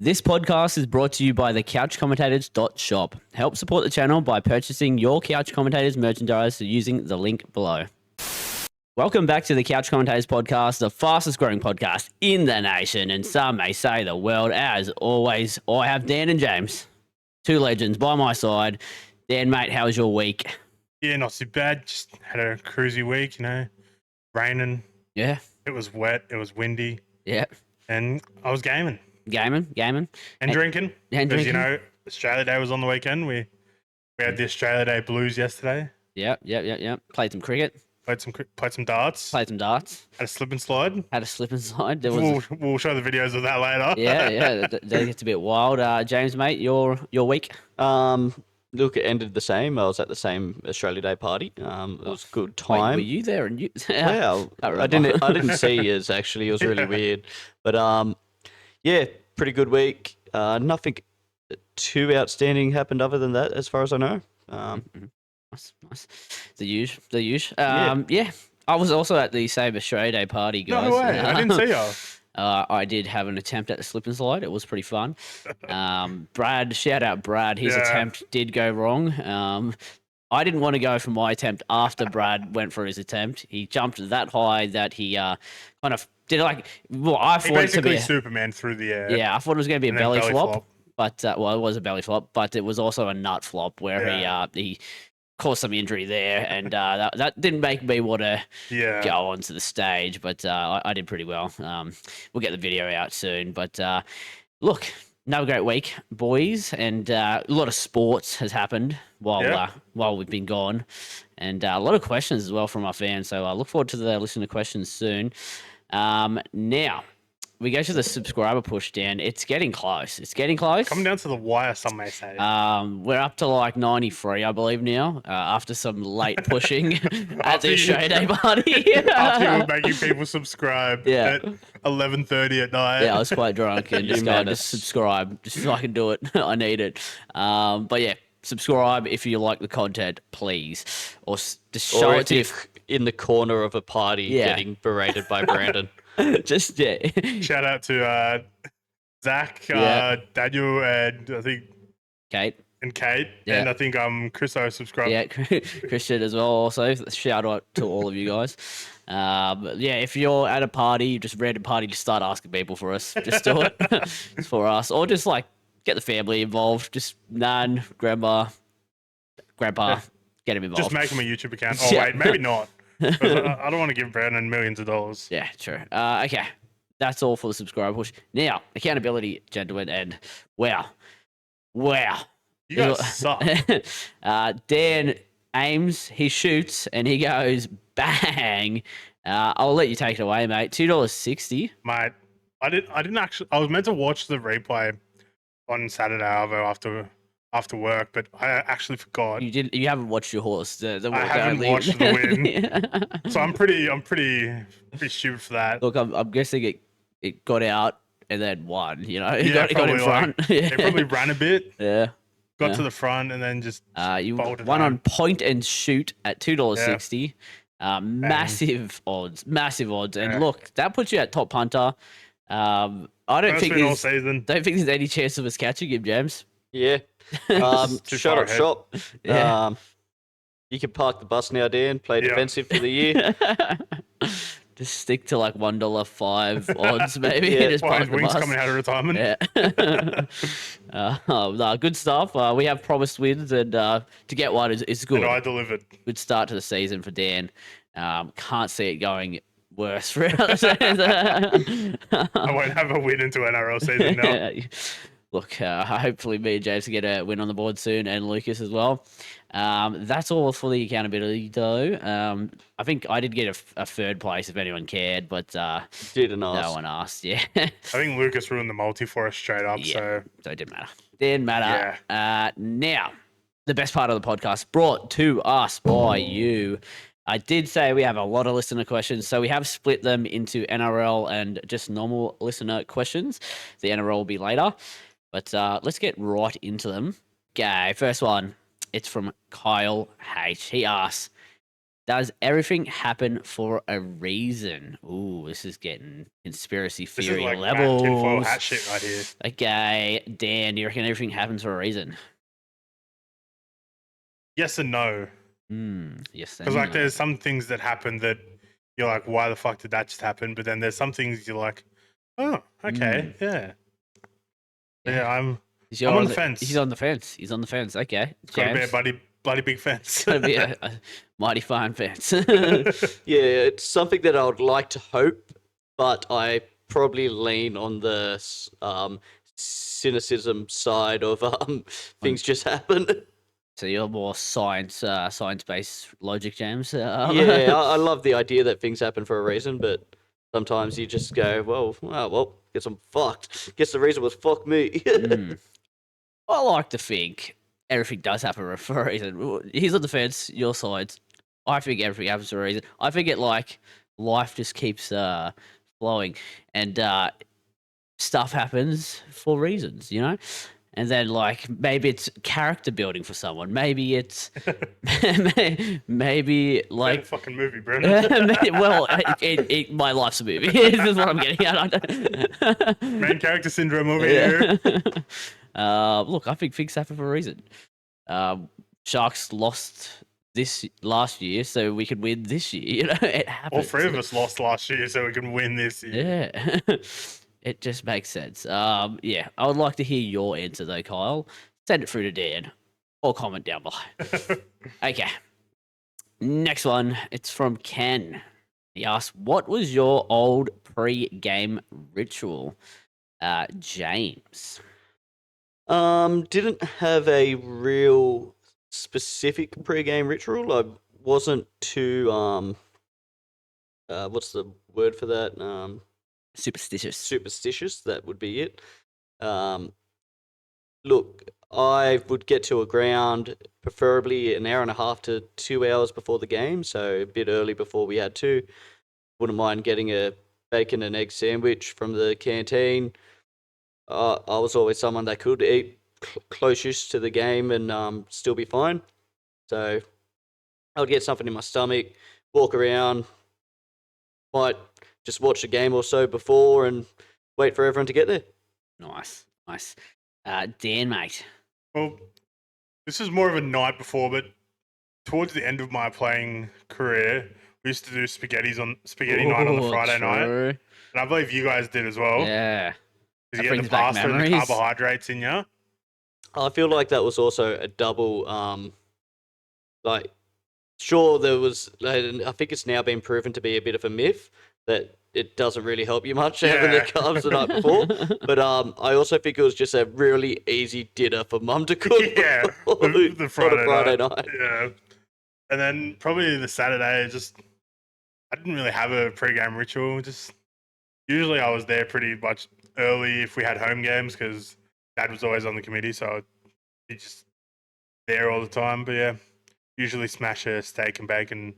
This podcast is brought to you by the couchcommentators.shop. Help support the channel by purchasing your Couch Commentators merchandise using the link below. Welcome back to the Couch Commentators podcast, the fastest growing podcast in the nation, and some may say the world. As always, I have Dan and James, two legends by my side. Dan, mate, how was your week? Yeah, not too bad. Just had a cruisy week, raining. Yeah. It was wet. It was windy. Yeah. And I was gaming. Gaming. And drinking. And because, drinking. Australia Day was on the weekend. We had the Australia Day blues yesterday. Yeah. Played some cricket. Played some darts. Played some darts. Had a slip and slide. Had a slip and slide. We'll show the videos of that later. Yeah. That gets a bit wild. James, mate, your week? Look, it ended the same. I was at the same Australia Day party. It was a good time. Wait, were you there? And you? Well, I didn't see yours actually. It was really weird, but yeah, pretty good week. Nothing too outstanding happened other than that, as far as I know. Nice. The usual. Yeah. I was also at the same Australia Day party, guys. No way. I didn't see you. I did have an attempt at the slip and slide. It was pretty fun. Brad, shout out Brad. His attempt did go wrong. I didn't want to go for my attempt after Brad went for his attempt. He jumped that high that he kind of did I thought it to be Superman through the air. Yeah, I thought it was going to be a belly flop. But it was a belly flop, but it was also a nut flop where he caused some injury there, and that didn't make me want to go onto the stage, but I did pretty well. We'll get the video out soon, but look, another great week, boys, and a lot of sports has happened while we've been gone, and a lot of questions as well from our fans, so I look forward to the listener questions soon. Now, we go to the subscriber push, Dan. It's getting close. Coming down to the wire, some may say. We're up to like 93, I believe now, after some late pushing at the Australia Day party. After you were making people subscribe at 11:30 at night. Yeah, I was quite drunk and just going to subscribe just so I can do it. I need it. But yeah, subscribe if you like the content, please. Or just show it to in the corner of a party getting berated by Brandon. Shout out to Zach, Daniel, and I think Kate. And I think Chriso subscribed. Yeah, Christian as well. Also, shout out to all of you guys. If you're at a party, just random party, just start asking people for us. Just do it. It's for us, or just like get the family involved. Just nan, grandpa, get him involved. Just make him a YouTube account. Oh wait, maybe not. I don't want to give Brandon millions of dollars. Yeah, true. Okay. That's all for the subscriber push. Now, accountability, gentlemen, and wow. You guys suck. Dan aims, he shoots, and he goes bang. I'll let you take it away, mate. $2.60. Mate, I didn't actually. I was meant to watch the replay on Saturday after work, but I actually forgot. You haven't watched your horse. I haven't watched the win, so I'm pretty stupid for that. Look, I'm guessing it got out and then won. You know, it got in front. It probably ran a bit. Yeah. Got to the front and then just you won on point and shoot at $2.60. Massive odds, and look, that puts you at top punter. I don't think there's any chance of us catching him, James. Yeah. Shut up shop. Yeah. You can park the bus now, Dan. Play defensive for the year. Just stick to like $1.05 odds, maybe. Just his wings coming out of retirement. Yeah. Good stuff. We have promised wins, and to get one is good. And I delivered. Good start to the season for Dan. Can't see it going worse for us. I won't have a win into NRL season now. Look, hopefully me and James can get a win on the board soon, and Lucas as well. That's all for the accountability, though. I think I did get a third place if anyone cared, but no one asked. Yeah, I think Lucas ruined the multi for us straight up. So it didn't matter. Now, the best part of the podcast brought to us by you. I did say we have a lot of listener questions, so we have split them into NRL and just normal listener questions. The NRL will be later. But let's get right into them. Okay, first one. It's from Kyle H. He asks, Does everything happen for a reason? Ooh, this is getting conspiracy This is theory like tinfoil levels. hat shit right here. Okay, Dan, do you reckon everything happens for a reason? Yes and no. Yes, Because like there's some things that happen that you're like, why the fuck did that just happen? But then there's some things you're like, oh, okay, yeah. I'm on the fence. He's on the fence. He's on the fence. Okay, It's got to be a bloody big fence. Got to be a mighty fine fence. Yeah, it's something that I would like to hope, but I probably lean on the cynicism side of things just happen. So you're more science-based logic, James. Yeah, I love the idea that things happen for a reason, but sometimes you just go, well, guess I'm fucked. Guess the reason was fuck me. I like to think everything does happen for a reason. He's on the fence, your side. I think everything happens for a reason. I think life just keeps flowing, and stuff happens for reasons, you know? And then, like, maybe it's character building for someone. Maybe it's, maybe like fucking movie, Brennan. well, my life's a movie. This is what I'm getting at. Main character syndrome over here. Look, I think things happen for a reason. Sharks lost this last year, so we could win this year. You know, it happens. All three of us lost last year, so we can win this year. Yeah. It just makes sense. Yeah, I would like to hear your answer though, Kyle. Send it through to Dan or comment down below. Okay. Next one. It's from Ken. He asks, "What was your old pre-game ritual?" James. Didn't have a real specific pre-game ritual. I wasn't too what's the word for that? Superstitious, that would be it. Look, I would get to a ground preferably an hour and a half to 2 hours before the game, so a bit early before we had to. Wouldn't mind getting a bacon and egg sandwich from the canteen. I was always someone that could eat closest to the game and still be fine. So I would get something in my stomach, walk around, might just watch a game or so before and wait for everyone to get there. Nice. Dan, mate. Well, this is more of a night before, but towards the end of my playing career, we used to do spaghetti night on the Friday night. And I believe you guys did as well. Yeah. Because you had the pasta and the carbohydrates in you. I feel like that was also a double, sure, there was, I think it's now been proven to be a bit of a myth that it doesn't really help you much having the carbs the night before. But I also think it was just a really easy dinner for mum to cook. Yeah, the Friday night. Yeah. And then probably the Saturday, I didn't really have a pre-game ritual. Usually I was there pretty much early if we had home games because Dad was always on the committee, so he's just there all the time. But yeah, usually smash a steak and bacon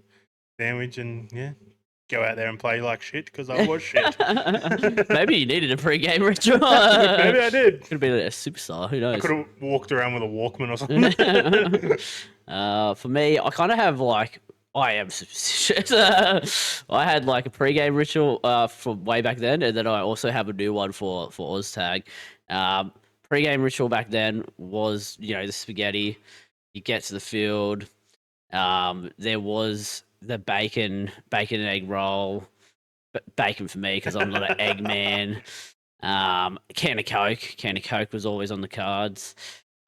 sandwich and go out there and play like shit because I was shit. Maybe you needed a pre-game ritual. Maybe I did. Could have been a superstar. Who knows? I could have walked around with a Walkman or something. For me, I kind of have I am superstitious. I had like a pre-game ritual from way back then, and then I also have a new one for OzTag. Pre-game ritual back then was the spaghetti. You get to the field. There was the bacon and egg roll. Bacon for me because I'm not an egg man. Can of Coke was always on the cards.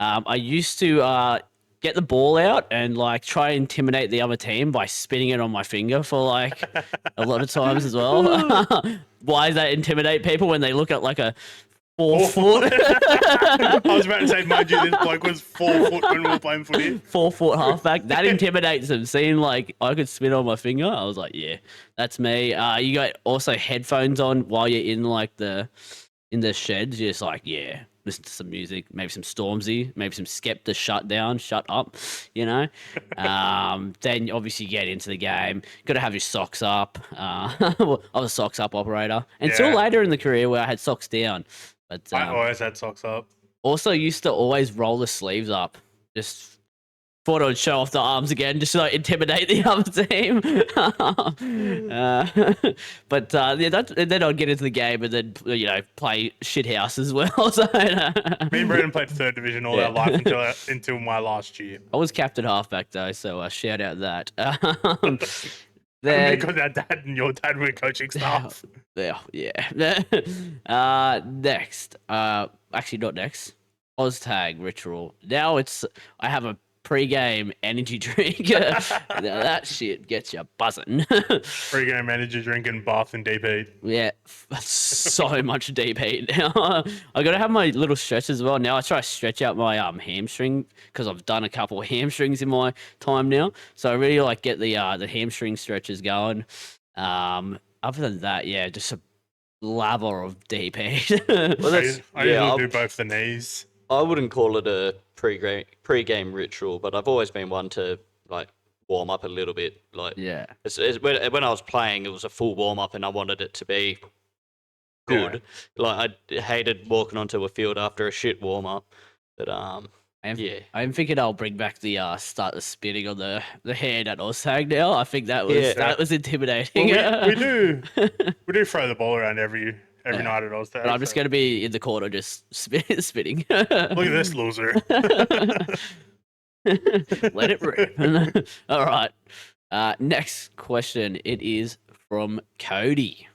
I used to get the ball out and try and intimidate the other team by spinning it on my finger for a lot of times as well. Why does that intimidate people when they look at a 4 foot? I was about to say, mind you, this bloke was 4 foot when we were playing footy. 4 foot halfback. That intimidates them. Seeing I could spin on my finger, I was like, yeah, that's me. You got also headphones on while you're in in the sheds. You're just listen to some music, maybe some Stormzy, maybe some Skepta shut up, Then obviously get into the game. Got to have your socks up. I was a socks up operator until later in the career where I had socks down. But I always had socks up. Also used to always roll the sleeves up. Just thought I'd show off the arms again, just to like, intimidate the other team. Then I'd get into the game and then play shithouse as well. So, me and Brendan played third division all our life until my last year. I was captain halfback though, so shout out that. Because our dad and your dad were coaching staff. Yeah. Next. Actually, not next. Oztag ritual. Now I have a pre-game energy drink. Now that shit gets you buzzing. Pre-game energy drink and bath and deep heat. Yeah, so much deep heat now. I gotta have my little stretch as well. Now I try to stretch out my hamstring because I've done a couple of hamstrings in my time now. So I really like get the hamstring stretches going. Other than that, yeah, just a lather of deep heat. Well, I usually do both the knees. I wouldn't call it a pre-game ritual, but I've always been one to like warm up a little bit. Like, yeah, when I was playing, it was a full warm up, and I wanted it to be good. Yeah. Like, I hated walking onto a field after a shit warm up. But I'm thinking I'll bring back the start the spinning on the hand at Oztag now. I think that was intimidating. Well, we do throw the ball around every night at Oztag. But I'm just going to be in the corner just spinning. Look at this loser. Let it rip. All right. Next question. It is from Cody.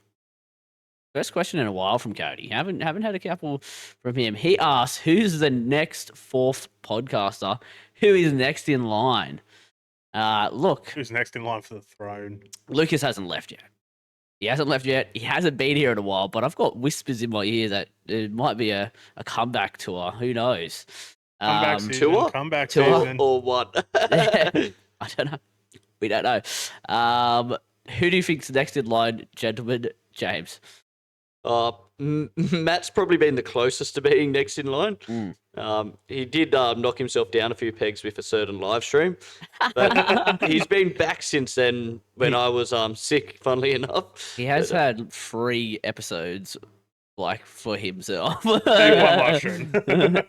First question in a while from Cody. Haven't had a couple from him. He asks, who's the next fourth podcaster? Who is next in line? Look. Who's next in line for the throne? Lucas hasn't left yet. He hasn't left yet. He hasn't been here in a while, but I've got whispers in my ear that it might be a comeback tour. Who knows? Comeback season, tour? Comeback tour season. Or what? I don't know. We don't know. Who do you think's next in line, gentlemen? James. Matt's probably been the closest to being next in line. He did knock himself down a few pegs with a certain live stream, but he's been back since then when I was sick, funnily enough. He has had 3 episodes like for himself. One live stream.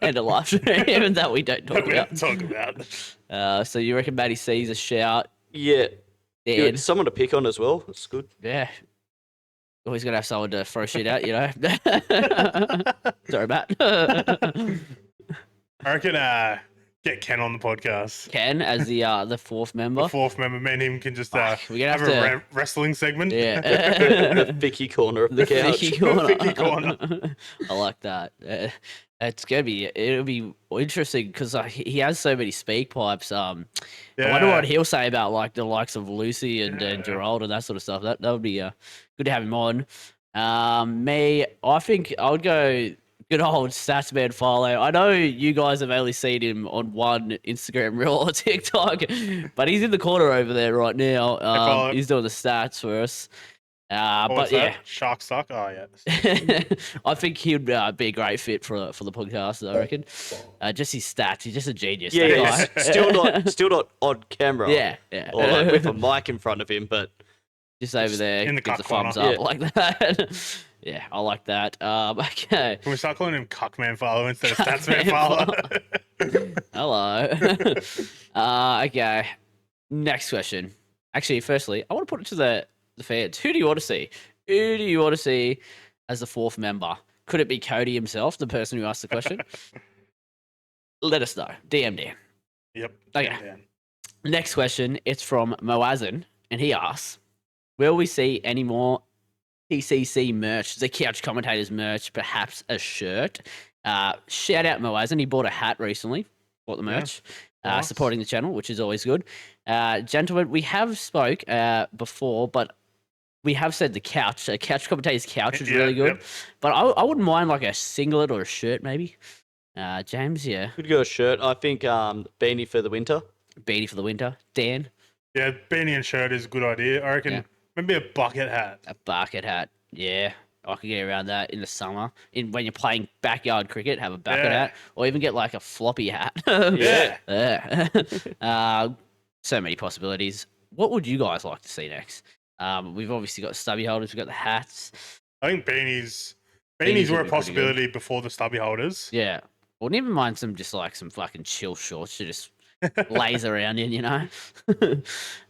And a live stream that we don't talk about. So you reckon Matty C's a shout? Yeah. Dan. Someone to pick on as well. That's good. Yeah. Always got to have someone to throw shit at, Sorry, Matt. I reckon get Ken on the podcast. Ken as the fourth member. The fourth member. Me and him can just we're gonna have a wrestling segment. Yeah. The Vicky corner of the couch. Vicky corner. I like that. It'll be interesting because he has so many speak pipes. I wonder what he'll say about like the likes of Lucy and Gerald and that sort of stuff. That would be good to have him on. Me, I think I would go good old Statsman Philo. I know you guys have only seen him on one Instagram reel or TikTok, but he's in the corner over there right now. He's doing the stats for us. But yeah, Shark Suck. Oh yeah, I think he'd be a great fit for the podcast. I reckon. Just his stats, he's just a genius. Yeah, still not on camera. Yeah. Or like with a mic in front of him, but just over there, in the gives a corner. thumbs up like that. Yeah, I like that. Okay. Can we start calling him Cuckman Philo instead of Statsman Philo? Hello. Okay. Next question. Actually, firstly, I want to put it to the fans. Who do you want to see? Who do you want to see as the fourth member? Could it be Cody himself, the person who asked the question? Let us know. DM Dan. Yep. Okay. Dan. Next question. It's from Moazin, and he asks, will we see any more TCC merch, the Couch Commentators merch, perhaps a shirt? Shout out Moazin. He bought a hat recently. Bought the merch. Nice. Supporting the channel, which is always good. Gentlemen, we have spoke before, but we have said the couch. Couch Commentators couch is really good. Yep. But I wouldn't mind like a singlet or a shirt maybe. James, yeah. Could go a shirt. I think beanie for the winter. Beanie for the winter. Dan? Yeah, beanie and shirt is a good idea. I reckon maybe a bucket hat. A bucket hat, yeah. I could get around that in the summer. When you're playing backyard cricket, have a bucket hat. Or even get like a floppy hat. So many possibilities. What would you guys like to see next? We've obviously got stubby holders. We've got the hats. I think beanies were a possibility before the stubby holders. Yeah. Well, never mind some fucking chill shorts to just lays around in, Yeah,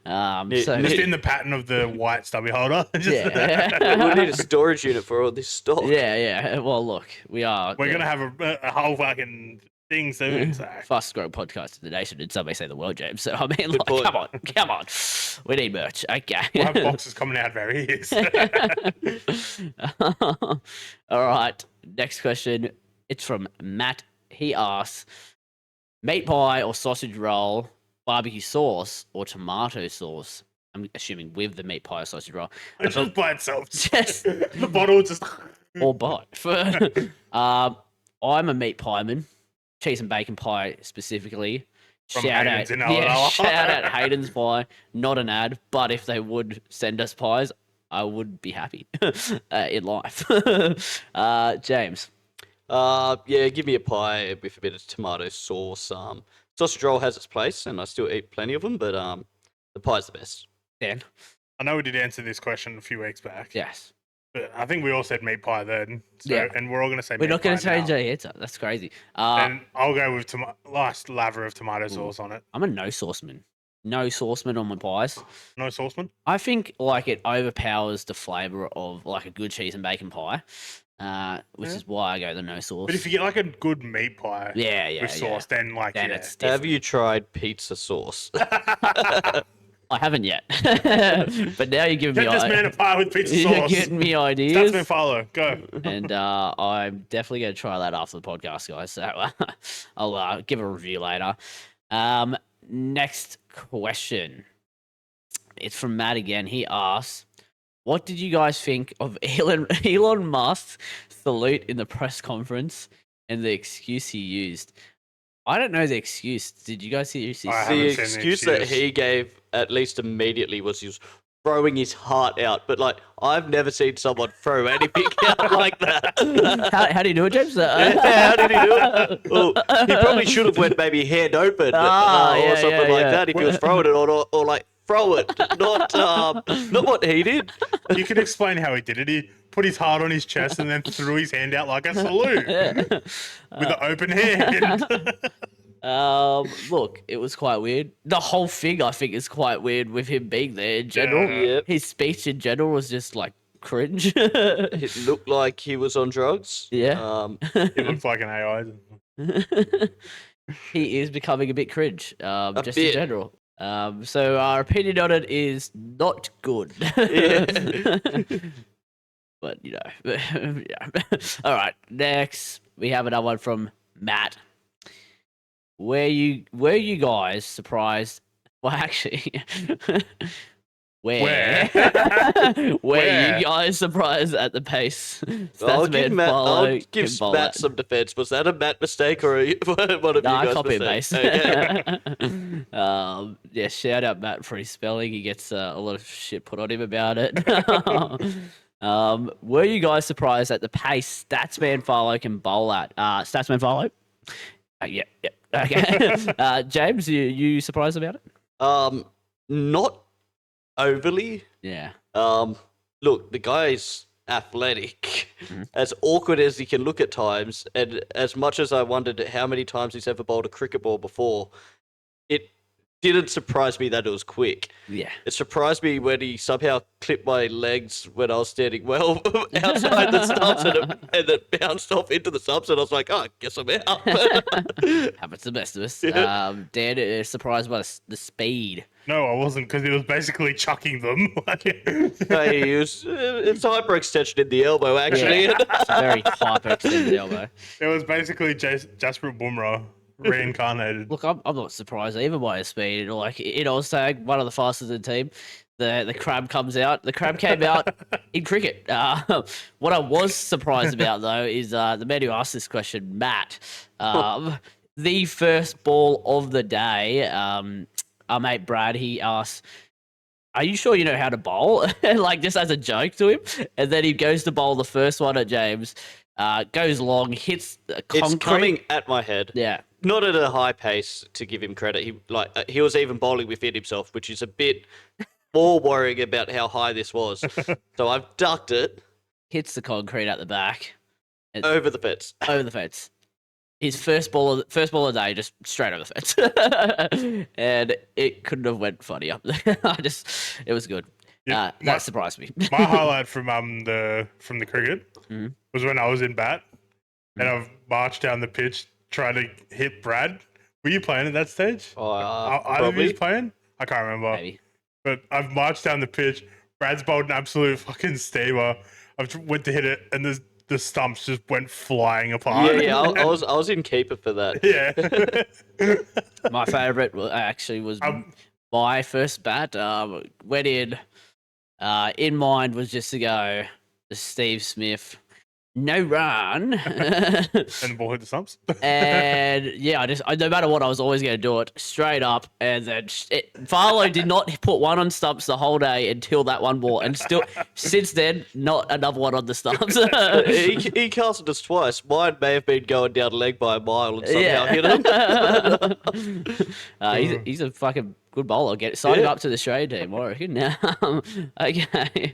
So Just in the pattern of the white stubby holder. yeah. we need a storage unit for all this stock. Yeah. Well, look, we're gonna have a whole fucking thing soon. So fastest growing podcast in the nation, did somebody say the world, James? So I mean, Good point. come on, we need merch. Okay. we'll have boxes coming out of our ears. All right. Next question. It's from Matt. He asks, meat pie or sausage roll, barbecue sauce or tomato sauce? I'm assuming with the meat pie or sausage roll. It's just by itself. Just The bottle just. or both. I'm a meat pieman. Cheese and bacon pie specifically. From Shout Hayden's in out, LOL. shout out Hayden's pie. Not an ad, but if they would send us pies, I would be happy in life. James. Yeah, give me a pie with a bit of tomato sauce. Sausage roll has its place, and I still eat plenty of them, but the pie's the best. Dan. I know we did answer this question a few weeks back. Yes. But I think we all said meat pie then. So, Yeah. And we're all going to say We're meat not going pie to change now. our answer. That's crazy. And I'll go with last lather of tomato sauce on it. I'm a no sauceman. No sauceman on my pies. No sauceman? I think like it overpowers the flavour of like a good cheese and bacon pie, which is why I go the no sauce. But if you get like a good meat pie yeah, with sauce, then like, then yeah. it's different. Have you tried pizza sauce? I haven't yet, but now you're giving Get me this man a pie with pizza you're sauce. getting me Stats ideas, man follow. Go. and I'm definitely going to try that after the podcast, guys. So I'll give a review later. Next question. It's from Matt again. He asks, what did you guys think of Elon Musk's salute in the press conference and the excuse he used? I don't know the excuse. Did you guys see the excuse? I haven't The seen the excuse that excuse. he gave, at least immediately, was he was throwing his heart out. But like, I've never seen someone throw anything out like that. How do you do it, James? Yeah, how did he do it? Well, he probably should have went maybe hand open or something like that if he was throwing it, or like throw it, not what he did. You can explain how he did it. He put his heart on his chest and then threw his hand out like a salute with an open hand. Look, it was quite weird. The whole thing, I think, is quite weird with him being there in general. Yeah. Yep. His speech in general was just like cringe. It looked like he was on drugs. Yeah. He looks like an AI. He is becoming a bit cringe, just in bit. general. So our opinion on it is not good. Yeah. But yeah. All right. Next, we have another one from Matt. Were you guys surprised? Well, actually, were you guys surprised at the pace? I'll give Matt can bowl Matt at? some defense. Was that a Matt mistake or one of Nah, you guys' copy and mistakes? paste. Okay. Yeah, shout out Matt for his spelling. He gets a lot of shit put on him about it. Were you guys surprised at the pace Statsman Farlow can bowl at? Statsman Farlow? Yeah. Okay. James, you surprised about it? Not overly. Yeah. Look, the guy's athletic, as awkward as he can look at times, and as much as I wondered how many times he's ever bowled a cricket ball before, it didn't surprise me that it was quick. Yeah. It surprised me when he somehow clipped my legs when I was standing well outside the stumps and it bounced off into the stumps, and I was like, oh, I guess I'm out. Happens to the best of us. Yeah. Dan, surprised by the speed. No, I wasn't, because he was basically chucking them. Hey, it's hyperextension in the elbow, actually. Yeah. It's a very hyper extended elbow. It was basically Jasprit Bumrah reincarnated. Look, I'm not surprised either by his speed. Like in Oztag, one of the fastest in the team, the crab comes out. The crab came out in cricket. What I was surprised about though is the man who asked this question, Matt. The first ball of the day, our mate Brad, he asked, "Are you sure you know how to bowl?" Like just as a joke to him, and then he goes to bowl the first one at James. Goes long, hits the concrete. It's coming at my head. Yeah. Not at a high pace, to give him credit. He was even bowling within himself, which is a bit more worrying about how high this was. So I've ducked it Hits the concrete at the back. over the fence. Over the fence. his first ball of the day, just straight over the fence, and it couldn't have went funnier. It was good. Yeah, that surprised me. My highlight from the cricket was when I was in bat and I've marched down the pitch trying to hit Brad. Were you playing at that stage? Either of you playing? I can't remember. Maybe. But I've marched down the pitch. Brad's bowled an absolute fucking steamer. I went to hit it, and the stumps just went flying apart. Yeah, I was in keeper for that. Yeah. My favourite actually was my first bat. Went in mind was just to go to Steve Smith. No run. And the ball hit the stumps. And yeah, no matter what, I was always going to do it straight up. And then Farlow did not put one on stumps the whole day until that one ball. And still, since then, not another one on the stumps. he casted us twice. Mine may have been going down leg by a mile and somehow hit him. He's a fucking good bowler. Sign him up to the Australia team, I reckon. Okay.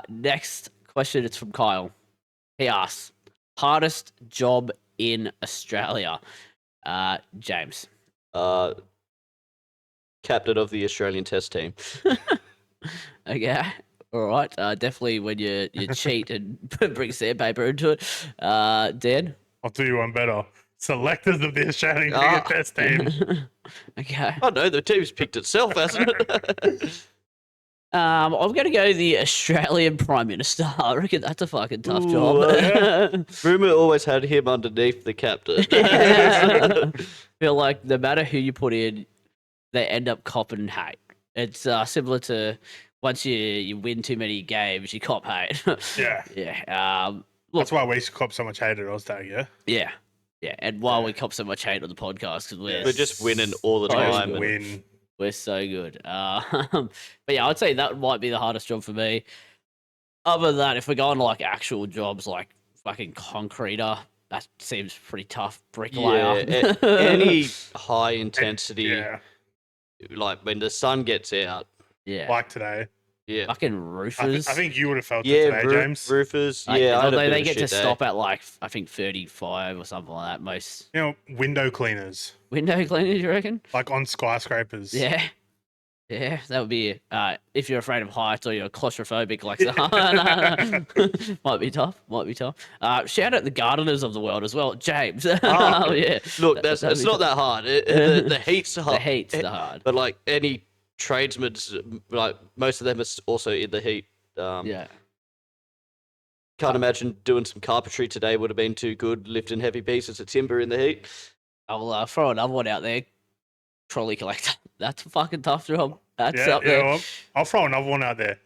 Next question, it's from Kyle. He asks, hardest job in Australia? James. Captain of the Australian Test team. Okay. All right. Definitely when you cheat and bring sandpaper into it. Dan? I'll do you one better. Selectors of the Australian Cricket Test team. Okay. Oh no, the team's picked itself, hasn't it? I'm going to go the Australian Prime Minister. I reckon that's a fucking tough job. Rumour always had him underneath the captain. Feel like no matter who you put in, they end up copping hate. It's similar to once you win too many games, you cop hate. Yeah. Yeah. That's why we used to cop so much hate at Oztag, yeah? Yeah. Yeah. And why we cop so much hate on the podcast, because we're just winning all the time. We're so good. But yeah, I'd say that might be the hardest job for me. Other than that, if we're going to like actual jobs like fucking concreter, that seems pretty tough. Bricklayer. Yeah, any high intensity, like when the sun gets out. Yeah. Like today. Yeah. Fucking roofers. I think you would have felt it today, James. Roofers. Like, yeah. Although they get to stop at like, I think 35 or something like that. Most. Window cleaners. Window cleaners, you reckon? Like on skyscrapers. Yeah. Yeah, that would be if you're afraid of heights or you're claustrophobic like that. Might be tough. Shout out the gardeners of the world as well, James. Yeah. Look, it's not that hard. The heat's hard. The heat's the hard. But like any tradesmen, like most of them are also in the heat. Yeah. Can't imagine doing some carpentry today would have been too good, lifting heavy pieces of timber in the heat. I'll throw another one out there. Trolley collector. That's a fucking tough job. That's up there. Well, I'll throw another one out there.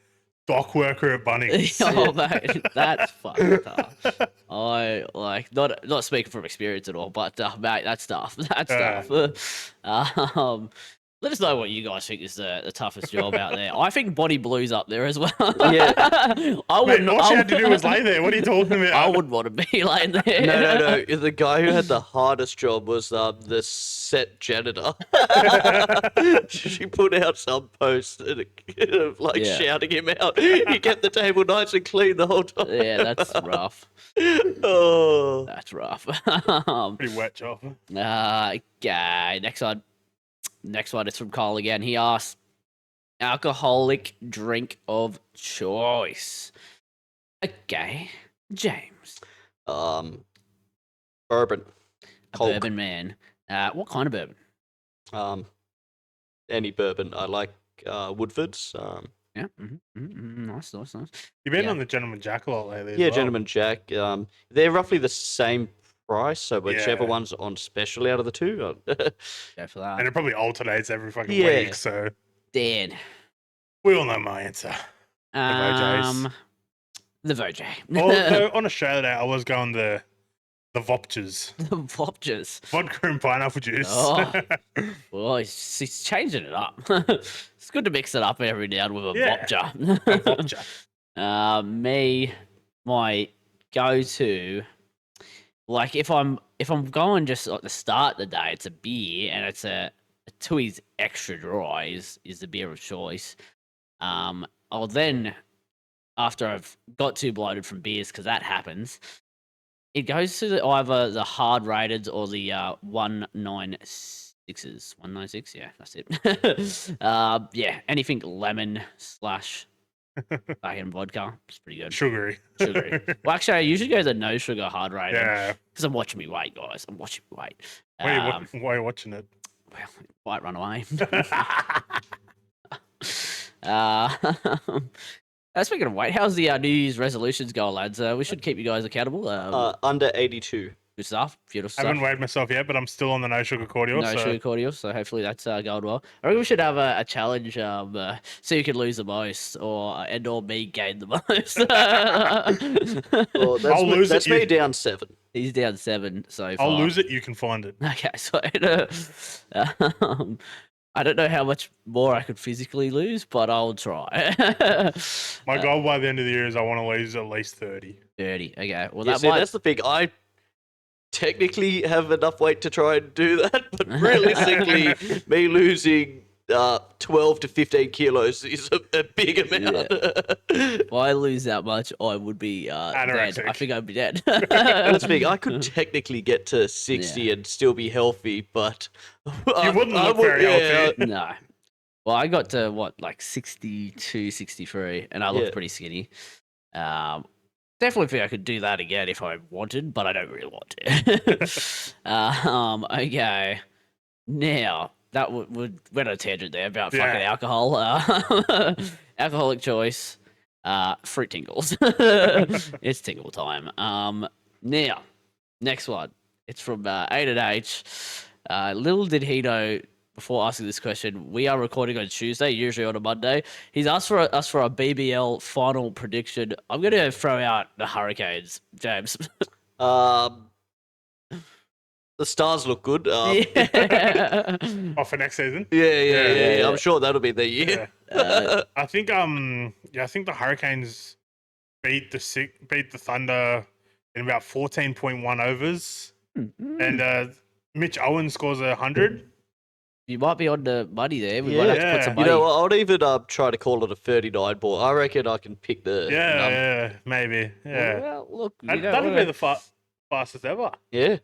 Dock worker at Bunnings. Oh, mate, that's fucking tough. I like not speaking from experience at all, but mate, that's tough. That's tough. Let us know what you guys think is the toughest job out there. I think Body Blue's up there as well. Yeah. I wouldn't. All she had to do was lay there. What are you talking about? I wouldn't want to be laying there. No. The guy who had the hardest job was the set janitor. She put out some post and shouting him out. He kept the table nice and clean the whole time. Yeah, that's rough. Oh, that's rough. Pretty wet job. Okay, Next one is from Kyle again. He asks, alcoholic drink of choice. Okay, James. Bourbon. A bourbon man. What kind of bourbon? Any bourbon. I like Woodford's. Yeah. Nice. You've been on the Gentleman Jack a lot lately. Yeah, Gentleman Jack. They're roughly the same price, so whichever one's on special out of the two. Go for that. And it probably alternates every fucking week, so. Dan. We all know my answer. The Vojay. Although on Australia Day, I was going the Vopchers. The Vopchers. Vodka and pineapple juice. Oh. Well, he's changing it up. It's good to mix it up every now and with a Vopcher. My go-to, like if I'm going just at the start of the day, it's a beer and it's a Tui's extra dry is the beer of choice. I'll then, after I've got too bloated from beers, because that happens, It goes to either the hard rated or the 196s. 196, yeah, that's it. Yeah, anything lemon / fucking vodka. It's pretty good. Sugary. Well, actually, I usually go the no sugar hard rated. Yeah. Because I'm watching me weight, guys. I'm watching me weight. Why are you watching it? Well, might run away. Speaking of weight, how's the New Year's resolutions going, lads? We should keep you guys accountable. Under 82. Good stuff. Beautiful I stuff. haven't weighed myself yet, but I'm still on the no sugar cordial. No sugar cordial, so hopefully that's going well. I reckon we should have a challenge so you can lose the most or me gain the most. Well, that's me down 7. He's down 7 so far. I'll lose it, you can find it. Okay, so I don't know how much more I could physically lose, but I'll try. My goal by the end of the year is I want to lose at least 30. 30, okay. Well, that's the thing. I technically have enough weight to try and do that, but realistically, me losing 12 to 15 kilos is a big amount. Yeah. If I lose that much, I would be dead. I think I'd be dead. That's big. I could technically get to 60 and still be healthy, but you wouldn't look very healthy. No. Well, I got to like 62, 63, and I looked pretty skinny. Definitely think I could do that again if I wanted, but I don't really want to. Okay. Now, that would went on a tangent there about fucking alcohol. Alcoholic choice. Fruit tingles. It's tingle time. Now, next one. It's from A to H. Little did he know before asking this question, we are recording on Tuesday, usually on a Monday. He's asked for us for a BBL final prediction. I'm going to throw out the Hurricanes, James. The Stars look good. Oh, for next season? Yeah. I'm sure that'll be the year. Yeah. I think the Hurricanes beat the Thunder in about 14.1 overs, and Mitch Owen scores 100. You might be on the money there. We might have to put some money. You know, I'd even try to call it a 39 ball. I reckon I can pick the number. Maybe. Yeah. Well, look, that'll be the fastest ever. Yeah.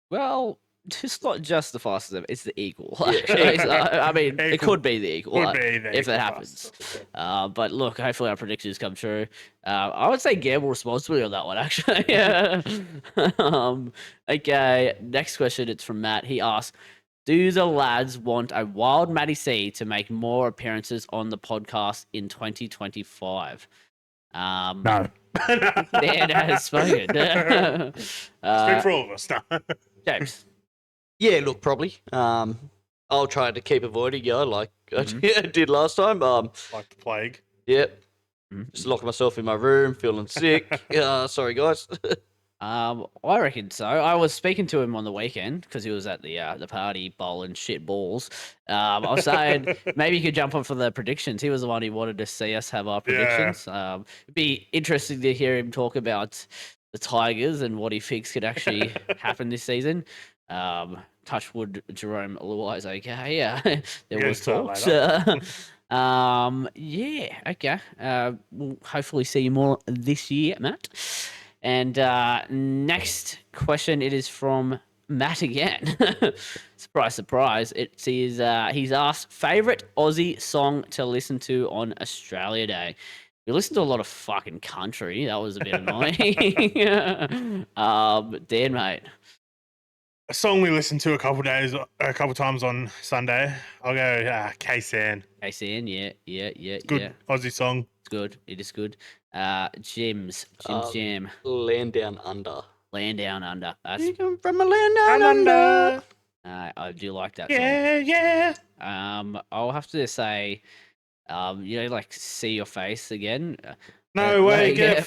Well, it's not just the fastest ever. It's the equal. I mean, it could be the equal if that happens. But look, hopefully our predictions come true. I would say gamble responsibly on that one, actually. Okay, next question. It's from Matt. He asks, do the lads want a wild Matty C to make more appearances on the podcast in 2025? No. Dan has spoken. Speak for all of us. No. James. Yeah, look, probably. I'll try to keep avoiding you like I did last time. Like the plague. Yep. Just locking myself in my room, feeling sick. Sorry, guys. I reckon so. I was speaking to him on the weekend because he was at the party bowling shit balls. I was saying maybe he could jump on for the predictions. He was the one who wanted to see us have our predictions. It'd be interesting to hear him talk about the Tigers and what he thinks could actually happen this season. Touchwood, Jerome Luai's okay. Yeah, there was talks. Yeah, okay. We'll hopefully see you more this year, Matt. And next question, it is from Matt again. Surprise, surprise. It says he's asked favorite Aussie song to listen to on Australia Day. You listen to a lot of fucking country. That was a bit annoying. Dan, mate. A song we listened to a couple times on Sunday. I'll go K-San. K-San, yeah. Good Aussie song. It's good. It is good. Jim's Jam. Land Down Under. Land Down Under. That's from a land down under. I do like that song. Yeah. I'll have to say, like See Your Face Again. No way, I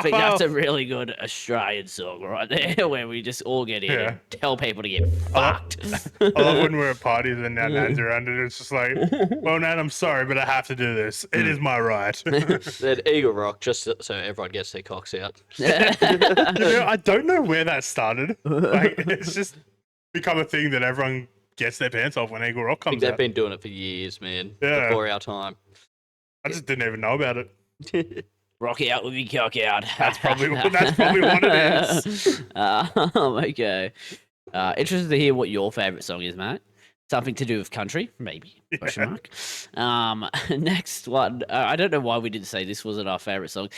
think that's a really good Australian song right there, where we just all get in and tell people to get fucked. I love when we're at parties and our nan's around it. It's just like, well, Nan, I'm sorry, but I have to do this. It is my right. That Eagle Rock, just so everyone gets their cocks out. I don't know where that started. Like, it's just become a thing that everyone gets their pants off when Eagle Rock comes out. They've been doing it for years, man. Before our time. I just didn't even know about it. Rock out with your cock out. That's probably what it is. Okay. Interested to hear what your favorite song is, Matt. Something to do with country, maybe? Question mark. Next one. I don't know why we didn't say this wasn't our favorite song.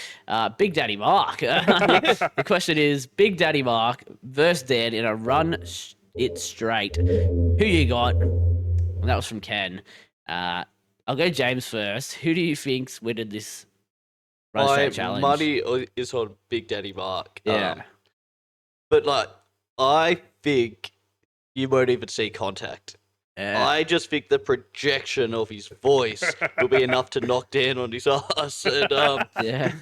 Big Daddy Mark. The question is Big Daddy Mark versus Dan in a run it straight. Who you got? And that was from Ken. I'll go James first. Who do you think's winning this run straight challenge? Money is on Big Daddy Mark. Yeah. But like, I think you won't even see contact. Yeah. I just think the projection of his voice will be enough to knock Dan on his ass. And, Yeah.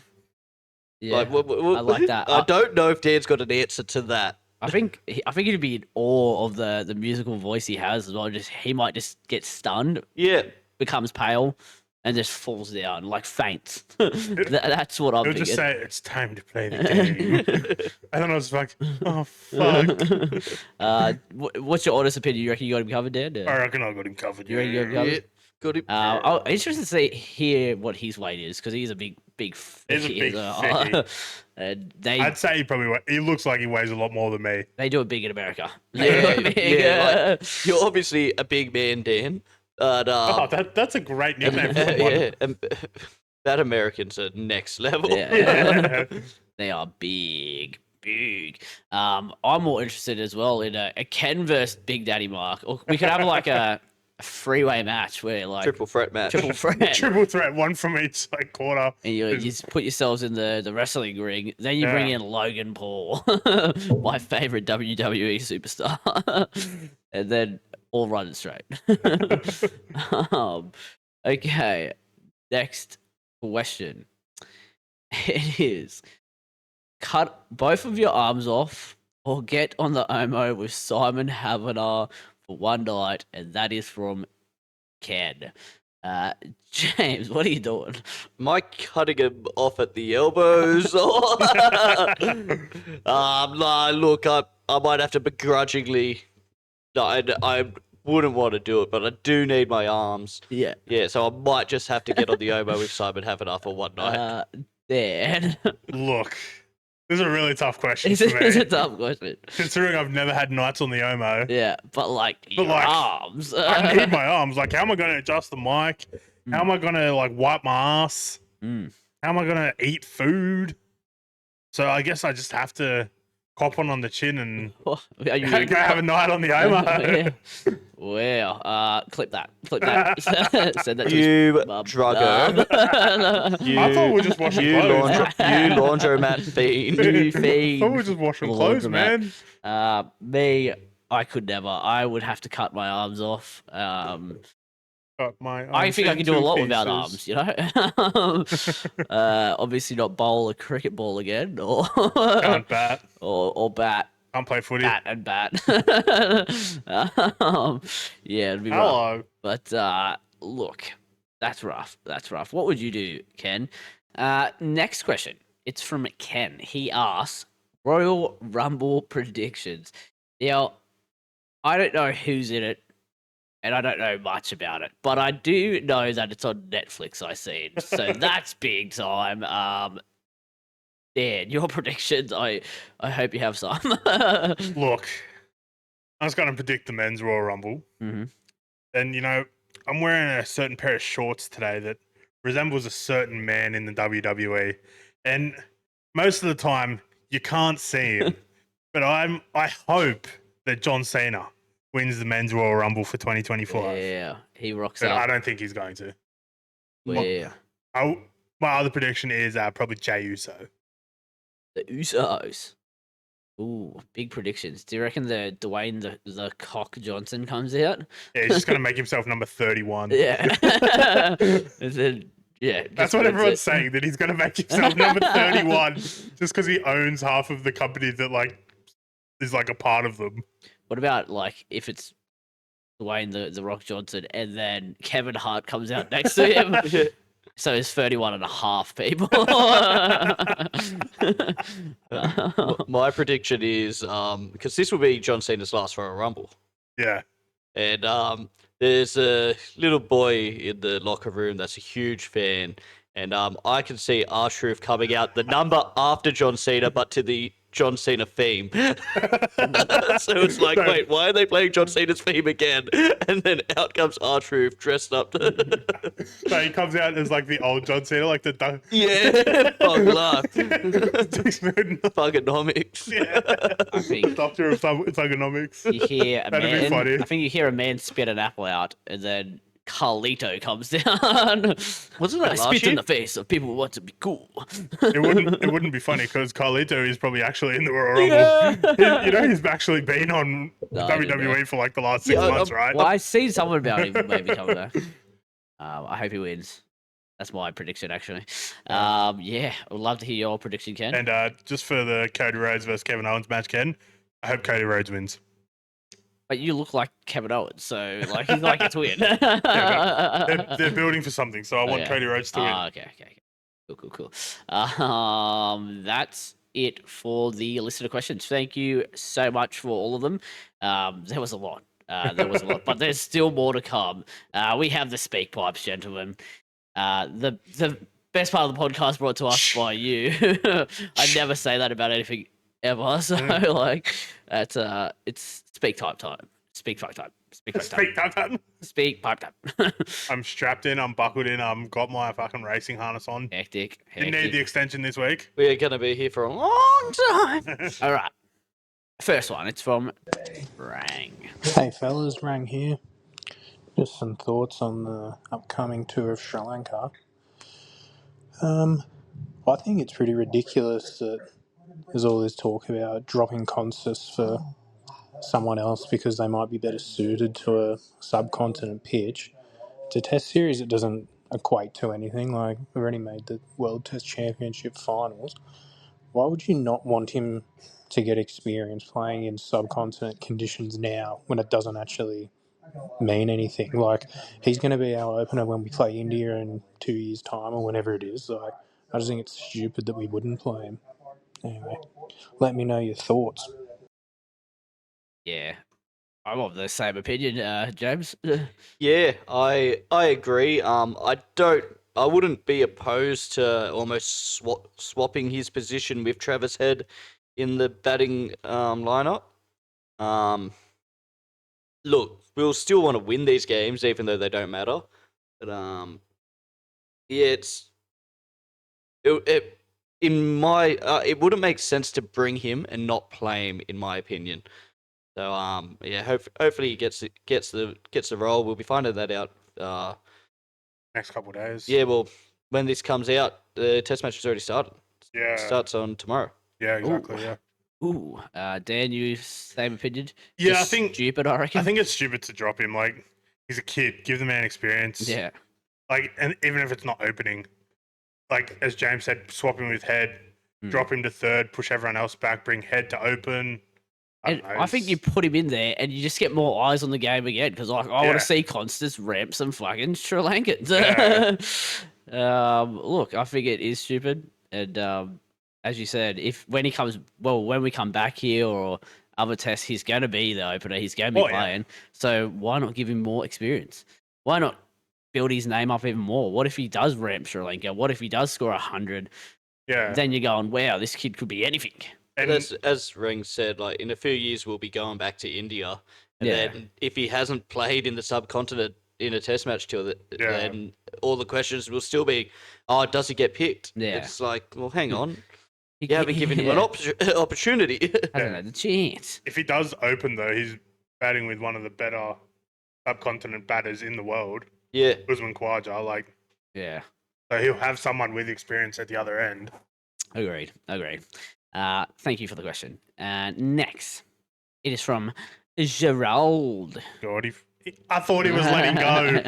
like, I like that. I don't know if Dan's got an answer to that. I think he'd be in awe of the musical voice he has as well. He might just get stunned, Yeah. becomes pale, and just falls down, like faints. That's what I'm He'll thinking. just say, "It's time to play the game." And then I was like, "Oh fuck!" What's your honest opinion? You reckon you got him covered, Dan? I reckon I got him covered. You reckon you got him covered? Yeah. Got him. I'm interested to hear what his weight is because he's a big He's a big and I'd say he looks like he weighs a lot more than me. they do it big in America. Yeah, like, you're obviously a big man, Dan. But, That's a great nickname for someone. yeah, that Americans are next level. Yeah. They are big. I'm more interested as well in a Ken versus Big Daddy Mark. Or we could have like a freeway match where like Triple threat match. triple threat. Triple threat, one from each quarter. And you just put yourselves in the wrestling ring. Then you bring in Logan Paul, my favorite WWE superstar, and then all run straight. Okay, next question. It is cut both of your arms off or get on the Omo with Simon Havenar for one night, and that is from Ken. James, what are you doing? Am I cutting him off at the elbows? Look, I might have to begrudgingly. No, I wouldn't want to do it, but I do need my arms. Yeah. Yeah, so I might just have to get on the Omo with Simon Havenar for one night. Dan. Look, this is a really tough question It's for me. a tough question. Considering I've never had nights on the Omo. Yeah, but your arms. I need my arms. Like, how am I going to adjust the mic? How am I going to, like, wipe my ass? How am I going to eat food? So I guess I just have to cop one on the chin and go have a night on the Omo. Yeah. Wow. Clip that. Send that to You his mum. drugger. I thought we were just washing clothes. You laundromat fiend. You I fiend. thought we were just washing clothes, man. Me, I could never. I would have to cut my arms off. Got my I think I can do a lot without pieces. arms, you know? Obviously not bowl a cricket ball again or Can't bat. or bat. Can't play footy. Bat and bat. Yeah, it'd be rough. Hello. But look, that's rough. What would you do, Ken? Next question. It's from Ken. He asks, Royal Rumble predictions. Now, I don't know who's in it, and I don't know much about it, but I do know that it's on Netflix, I seen. So that's big time. Dan, your predictions, I hope you have some. Look, I was going to predict the men's Royal Rumble. Mm-hmm. And, you know, I'm wearing a certain pair of shorts today that resembles a certain man in the WWE. And most of the time, you can't see him. But I hope that John Cena wins the men's Royal Rumble for 2025. Yeah, he rocks But up. I don't think he's going to. Yeah. My other prediction is probably Jey Uso. The Usos. Ooh, big predictions. Do you reckon the Dwayne the Cock Johnson comes out? Yeah, he's just going to make himself number 31. Yeah. And then, yeah. That's what everyone's saying, that he's going to make himself number 31 just because he owns half of the company that, like, is, like, a part of them. What about, like, if it's Dwayne the Rock Johnson and then Kevin Hart comes out next to him? So it's 31 and a half people. My prediction is because this will be John Cena's last Royal Rumble. Yeah. And there's a little boy in the locker room that's a huge fan, And I can see R-Truth coming out the number after John Cena, but to the John Cena theme. So it's like, wait, why are they playing John Cena's theme again? And then out comes R-Truth dressed up. So he comes out as like the old John Cena, like the Bug life. Thugonomics. I think Doctor of Thugonomics. you hear a That'd be man. funny. I think you hear a man spit an apple out, and then Carlito comes down. Wasn't that I last spit year? in the face of people who want to be cool. It wouldn't be funny because Carlito is probably actually in the Royal Rumble. You know, he's actually been on WWE for like the last 6 months, right? Well, I've seen something about him maybe coming back. I hope he wins. That's my prediction, actually. Yeah, I would love to hear your prediction, Ken. And just for the Cody Rhodes versus Kevin Owens match, Ken, I hope Cody Rhodes wins. But you look like Kevin Owens, so like he's like a twin. They're building for something, so I want Cody Rhodes to win. Okay. Cool. That's it for the listener questions. Thank you so much for all of them. There was a lot. But there's still more to come. We have the speak pipes, gentlemen. The best part of the podcast brought to us by you. I never say that about anything ever. So like, it's speak pipe time. Speak pipe time. Speak pipe time. I'm strapped in. I'm buckled in. I'm got my fucking racing harness on. Hectic. Didn't need the extension this week. We're going to be here for a long time. All right. First one. It's from Rang. Hey fellas, Rang here. Just some thoughts on the upcoming tour of Sri Lanka. I think it's pretty ridiculous that there's all this talk about dropping contests for someone else because they might be better suited to a subcontinent pitch. It's a test series, it doesn't equate to anything. Like, we've already made the World Test Championship finals. Why would you not want him to get experience playing in subcontinent conditions now when it doesn't actually mean anything? Like, he's going to be our opener when we play India in 2 years' time or whenever it is. Like, I just think it's stupid that we wouldn't play him. Anyway, let me know your thoughts. Yeah. I'm of the same opinion, James. Yeah, I agree. I wouldn't be opposed to almost swapping his position with Travis Head in the batting lineup. Look, we'll still want to win these games even though they don't matter. But yeah, it wouldn't make sense to bring him and not play him, in my opinion. So yeah, hopefully he gets the role. We'll be finding that out Next couple of days. Yeah, well, when this comes out, the test match has already started. Yeah. It starts on tomorrow. Yeah, exactly. Ooh. Yeah. Ooh, Dan, you same opinion? Yeah, Just I think stupid. I reckon. I think it's stupid to drop him. Like, he's a kid. Give the man experience. Yeah. Like, and even if it's not opening, like as James said, swap him with Head, drop him to third, push everyone else back, bring Head to open. I think you put him in there and you just get more eyes on the game again because like, I want to see Constance ramp some fucking Sri Lankans. Look, I think it is stupid. And as you said, when we come back here or other tests, he's going to be the opener. He's going to be playing. So why not give him more experience? Why not build his name up even more? What if he does ramp Sri Lanka? What if he does score 100? Yeah. Then you're going, wow, this kid could be anything. And as Ring said, like in a few years we'll be going back to India, and then if he hasn't played in the subcontinent in a test match till then all the questions will still be, oh, does he get picked? Yeah. It's like, well, hang on, you haven't given him an opportunity. Hasn't had the chance. If he does open though, he's batting with one of the better subcontinent batters in the world. Yeah, Usman Khawaja, like. Yeah. So he'll have someone with experience at the other end. Agreed. Thank you for the question. Next, it is from Gerald. God, I thought he was letting go.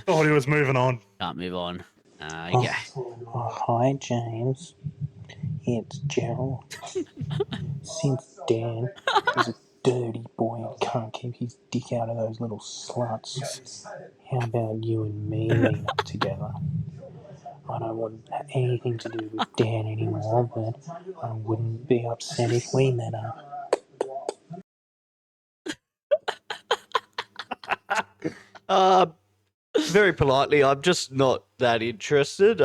Thought he was moving on. Can't move on. Okay. Hi, James. It's Gerald. Since Dan is a dirty boy and can't keep his dick out of those little sluts, how about you and me meet up together? I don't want anything to do with Dan anymore, but I wouldn't be upset if we met up. Very politely, I'm just not that interested.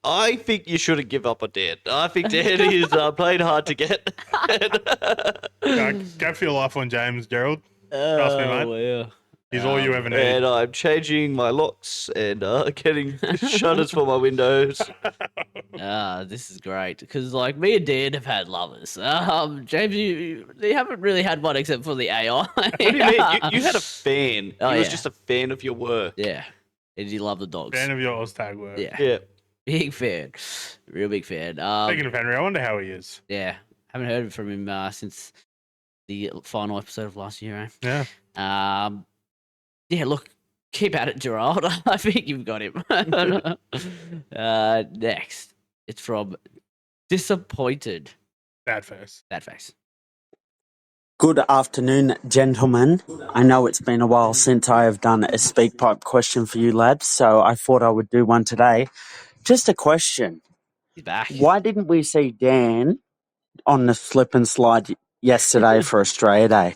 I think you shouldn't give up on Dan. I think Dan is playing hard to get. Go for your life on James, Gerald. Trust me, mate. Well. He's all you ever need. And I'm changing my locks and getting shutters for my windows. This is great because like me and Dan have had lovers. James, you haven't really had one except for the AI. What do you mean? You had a fan. Oh, he was yeah. just a fan of your work. Yeah, and you love the dogs. Fan of your Oztag work. Yeah. Big fan, real big fan. Speaking of Henry, I wonder how he is. Yeah, haven't heard from him since the final episode of last year. Yeah. Yeah, look, keep at it, Gerald. I think you've got him. Next, it's from Disappointed. Bad face. That face. Good afternoon, gentlemen. I know it's been a while since I have done a speak pipe question for you lads, so I thought I would do one today. Just a question. He's back. Why didn't we see Dan on the slip and slide yesterday for Australia Day?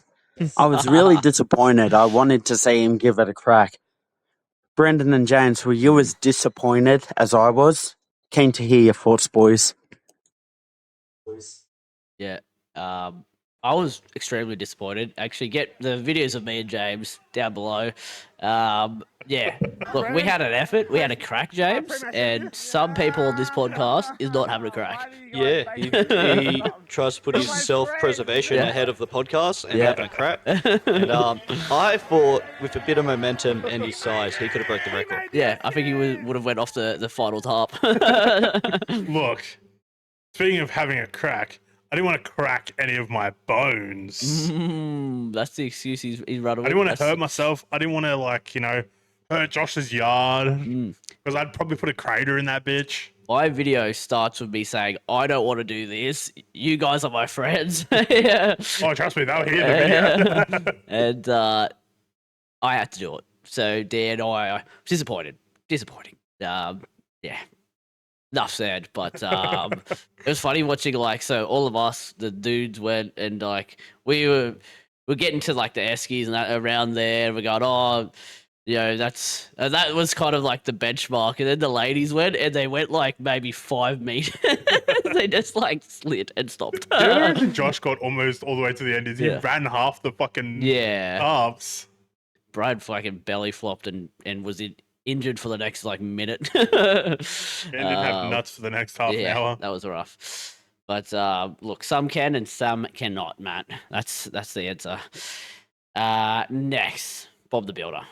I was really disappointed. I wanted to see him give it a crack. Brendan and James, were you as disappointed as I was? Keen to hear your thoughts, boys. Yeah. I was extremely disappointed. Actually, get the videos of me and James down below. Yeah, look, we had an effort. We had a crack, James, and some people on this podcast is not having a crack. Yeah, he tries to put his self-preservation ahead of the podcast and having a crack. And I thought with a bit of momentum and his size, he could have broke the record. Yeah, I think he would have went off the final top. Look, speaking of having a crack, I didn't want to crack any of my bones. That's the excuse he's running with. I didn't want to hurt myself. I didn't want to, hurt Josh's yard. Because I'd probably put a crater in that bitch. My video starts with me saying, I don't want to do this. You guys are my friends. Yeah. Oh, trust me, they'll hear the video. And I had to do it. So Dan, I disappointing. Yeah. Enough said, but it was funny watching so all of us, the dudes went and we're getting to the Eskies and that around there. We're going, that was kind of the benchmark, and then the ladies went and they went maybe 5 meters. They just slid and stopped. Do you know Josh got almost all the way to the end? He ran half the fucking halves. Brian fucking belly flopped and was injured for the next minute. And didn't have nuts for the next half an hour. That was rough. But look, some can and some cannot, Matt. That's the answer. Next, Bob the Builder.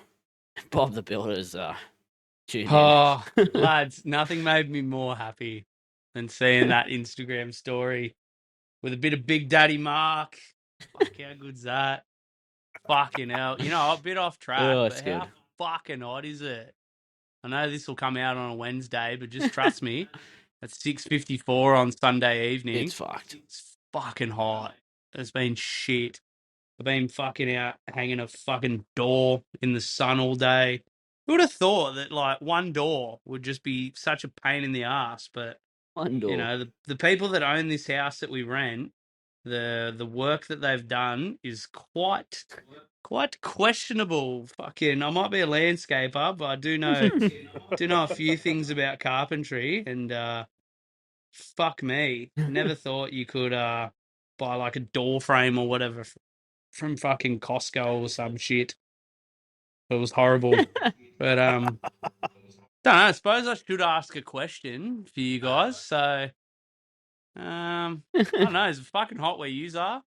Bob the Builder is tuned in. Lads, nothing made me more happy than seeing that Instagram story with a bit of Big Daddy Mark. Fuck, how good's that? Fucking hell. A bit off track, but good. how fucking odd is it? I know this will come out on a Wednesday, but just trust me, at 6:54 on Sunday evening, It's fucked. It's fucking hot. It's been shit. I've been fucking out hanging a fucking door in the sun all day. Who would have thought that one door would just be such a pain in the ass? But One door. the people that own this house that we rent, the work that they've done is quite questionable. Fucking, I might be a landscaper, but I do know a few things about carpentry, and fuck me, never thought you could buy a door frame or whatever from fucking Costco or some shit. It was horrible. But don't know, I suppose I should ask a question for you guys. So I don't know, is it fucking hot where yous are?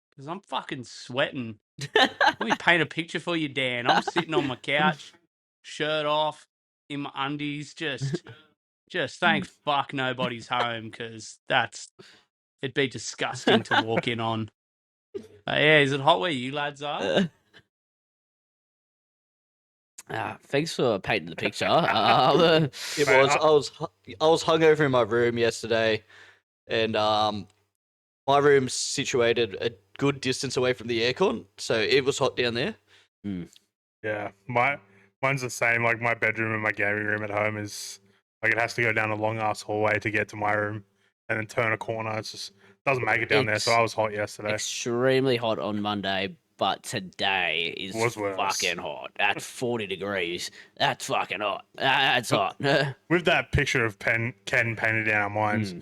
Because I'm fucking sweating. Let me paint a picture for you, Dan. I'm sitting on my couch, shirt off, in my undies, just thank fuck nobody's home, because it'd be disgusting to walk in on. Yeah, is it hot where you lads are? Thanks for painting the picture. It was. I was hungover in my room yesterday, and my room's situated a good distance away from the aircon, so it was hot down there. Yeah, mine's the same. My bedroom and my gaming room at home is it has to go down a long ass hallway to get to my room, and then turn a corner. It just doesn't make it down there. So I was hot yesterday. Extremely hot on Monday, but today is Was worse. fucking hot. At 40 degrees, that's fucking hot. That's hot. With that picture of Ken painted in our minds,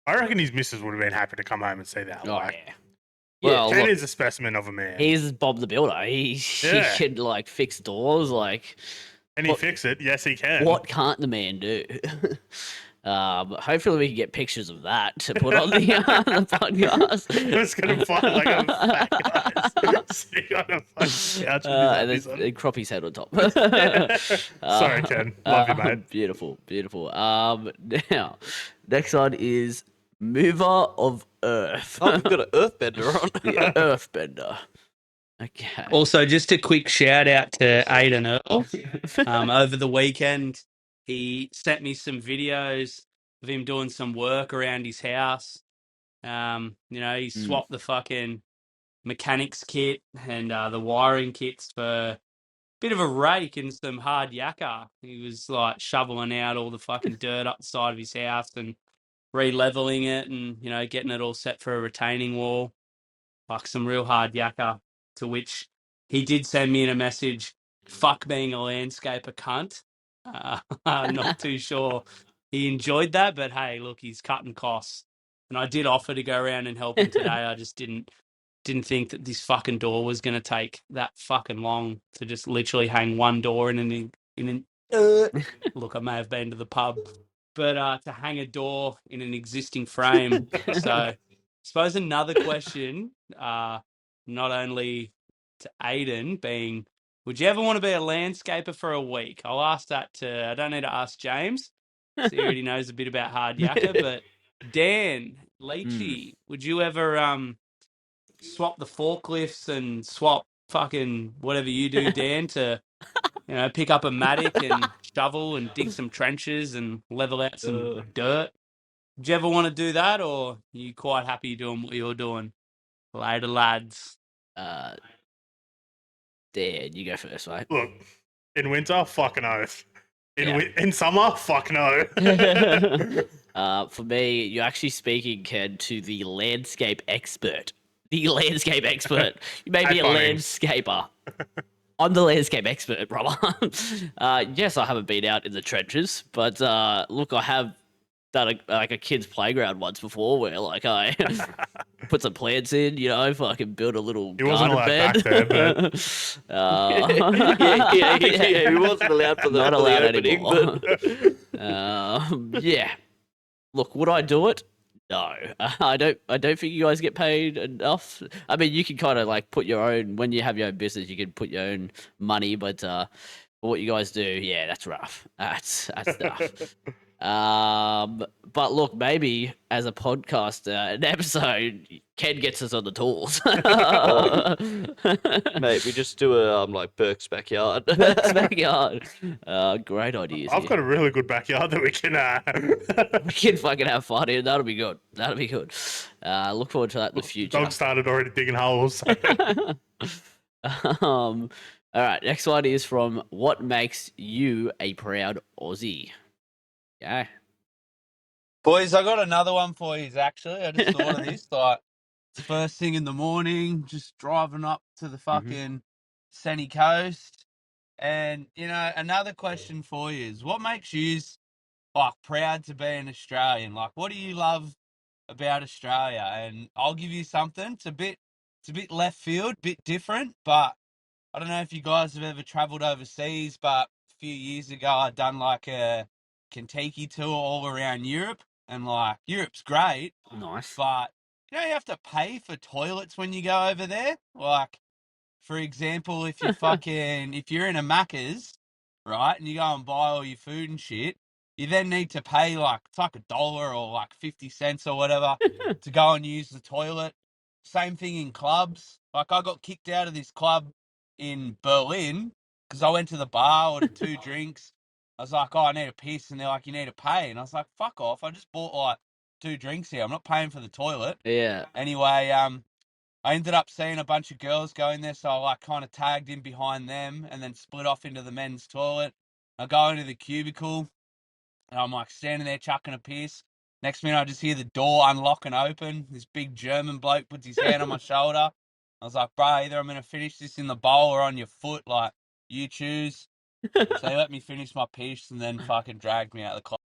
I reckon his missus would have been happy to come home and see that. Oh, Like, yeah. Well, Ken look, is a specimen of a man. He's Bob the Builder. He can, like, fix doors, like... Can he fix it? Yes, he can. What can't the man do? Hopefully we can get pictures of that to put on the podcast. I was going to find like a fat guy sitting on a fucking couch and then crop his head on top. Sorry, Ken. Love you, mate. Beautiful, beautiful. Now, next one is Mover of Earth. Oh, we've got an earthbender on. Yeah, Earthbender. Okay. Also, just a quick shout out to Aiden Earl. Over the weekend, he sent me some videos of him doing some work around his house. He swapped the fucking mechanics kit and the wiring kits for a bit of a rake and some hard yakka. He was like shoveling out all the fucking dirt up the side of his house and re-leveling it and, getting it all set for a retaining wall. Like some real hard yakka. To which he did send me in a message, fuck being a landscaper cunt. I'm not too sure he enjoyed that, but hey, look, he's cutting costs. And I did offer to go around and help him today. I just didn't think that this fucking door was going to take that fucking long to just literally hang one door in an look, I may have been to the pub, but to hang a door in an existing frame. So I suppose another question, not only to Aiden, being, would you ever want to be a landscaper for a week? I'll ask that to, I don't need to ask James, so he already knows a bit about hard yakka, but Dan, Leachy, would you ever swap the forklifts and swap fucking whatever you do, Dan, to, pick up a mattock and shovel and dig some trenches and level out some dirt? Would you ever want to do that, or are you quite happy doing what you're doing? Later, lads. Dan, you go first, mate. Look, in winter, fucking oath. In summer, fuck no. For me, you're actually speaking, Ken, to the landscape expert. The landscape expert. You may be a landscaper. I'm the landscape expert, brother. Yes, I haven't been out in the trenches, but look, I have done a kid's playground once before where like I put some plants in, fucking build a little garden bed. Back there, but... He wasn't allowed for Not allowed opening, anymore. Yeah. Look, would I do it? No, I don't think you guys get paid enough. I mean, you can kind of like put your own, when you have your own business, you can put your own money, but what you guys do, yeah, that's rough. That's tough. But look, maybe as a podcast, an episode, Ken gets us on the tools. Mate, we just do a like Burke's backyard. Burke's backyard. Great ideas. I've got a really good backyard that we can. We can fucking have fun in. That'll be good. Look forward to that in the future. Dog started already digging holes. All right, next one is from What Makes You a Proud Aussie? Yeah. Boys, I got another one for you, actually. I just thought of this. Like, it's first thing in the morning, just driving up to the fucking sunny coast. And, another question for you is, what makes you, like, proud to be an Australian? Like, what do you love about Australia? And I'll give you something. It's a bit left field, bit different, but I don't know if you guys have ever travelled overseas, but a few years ago I'd done, like, a Kentucky tour all around Europe, and like Europe's great, Nice. but you have to pay for toilets when you go over there. Like, for example, if you're in a Macca's, right, and you go and buy all your food and shit, you then need to pay like, it's like $1 or like 50 cents or whatever to go and use the toilet. Same thing in clubs. Like, I got kicked out of this club in Berlin because I went to the bar, ordered 2 drinks. I was like, oh, I need a piss. And they're like, you need to pay. And I was like, fuck off. I just bought like 2 drinks here. I'm not paying for the toilet. Yeah. Anyway, I ended up seeing a bunch of girls going there. So I like kind of tagged in behind them and then split off into the men's toilet. I go into the cubicle and I'm like standing there chucking a piss. Next minute, I just hear the door unlock and open. This big German bloke puts his hand on my shoulder. I was like, bro, either I'm gonna finish this in the bowl or on your foot. Like, you choose. So he let me finish my piece and then fucking dragged me out of the club.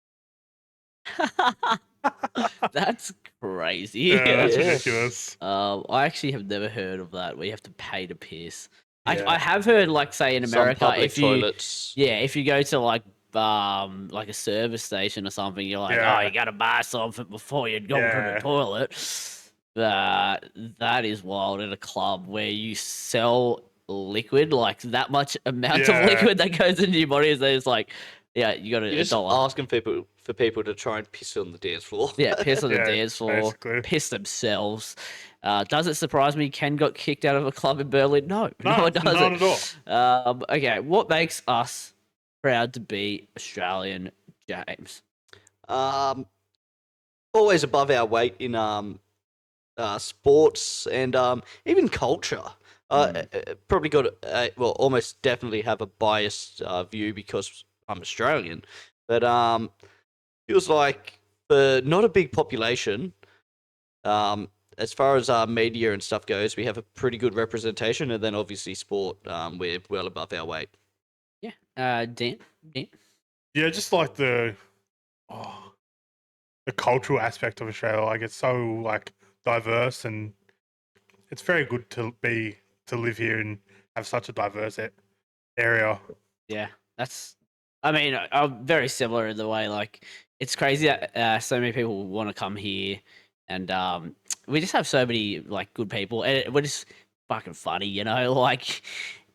That's crazy. Yeah, that's Yeah. ridiculous. I actually have never heard of that where you have to pay to piss. Yeah. I have heard, like, say in Some America, public if you toilets. if you go to like a service station or something, you're like, Yeah. oh, you gotta buy something before you go to Yeah. the toilet. That is wild at a club where you sell liquid, like that much amount of Yeah. liquid that goes into your body is that it's like, yeah, you got You're a just dollar. asking for people to try and piss on the dance floor. Yeah, piss on the Yeah, dance floor, basically. piss themselves. Does it surprise me Ken got kicked out of a club in Berlin? No, No, it doesn't. not at all. Okay, what makes us proud to be Australian, James? Always above our weight in sports and even culture. Probably got almost definitely have a biased view because I'm Australian, but feels like for not a big population, as far as media and stuff goes, we have a pretty good representation, and then obviously sport, we're well above our weight. Yeah, Dan? Yeah, just like the cultural aspect of Australia. Like, it's so like diverse, and it's very good to live here and have such a diverse area. Yeah, I mean, I'm very similar in the way, like, it's crazy that so many people want to come here, and we just have so many, like, good people, and we're just fucking funny, you know? Like,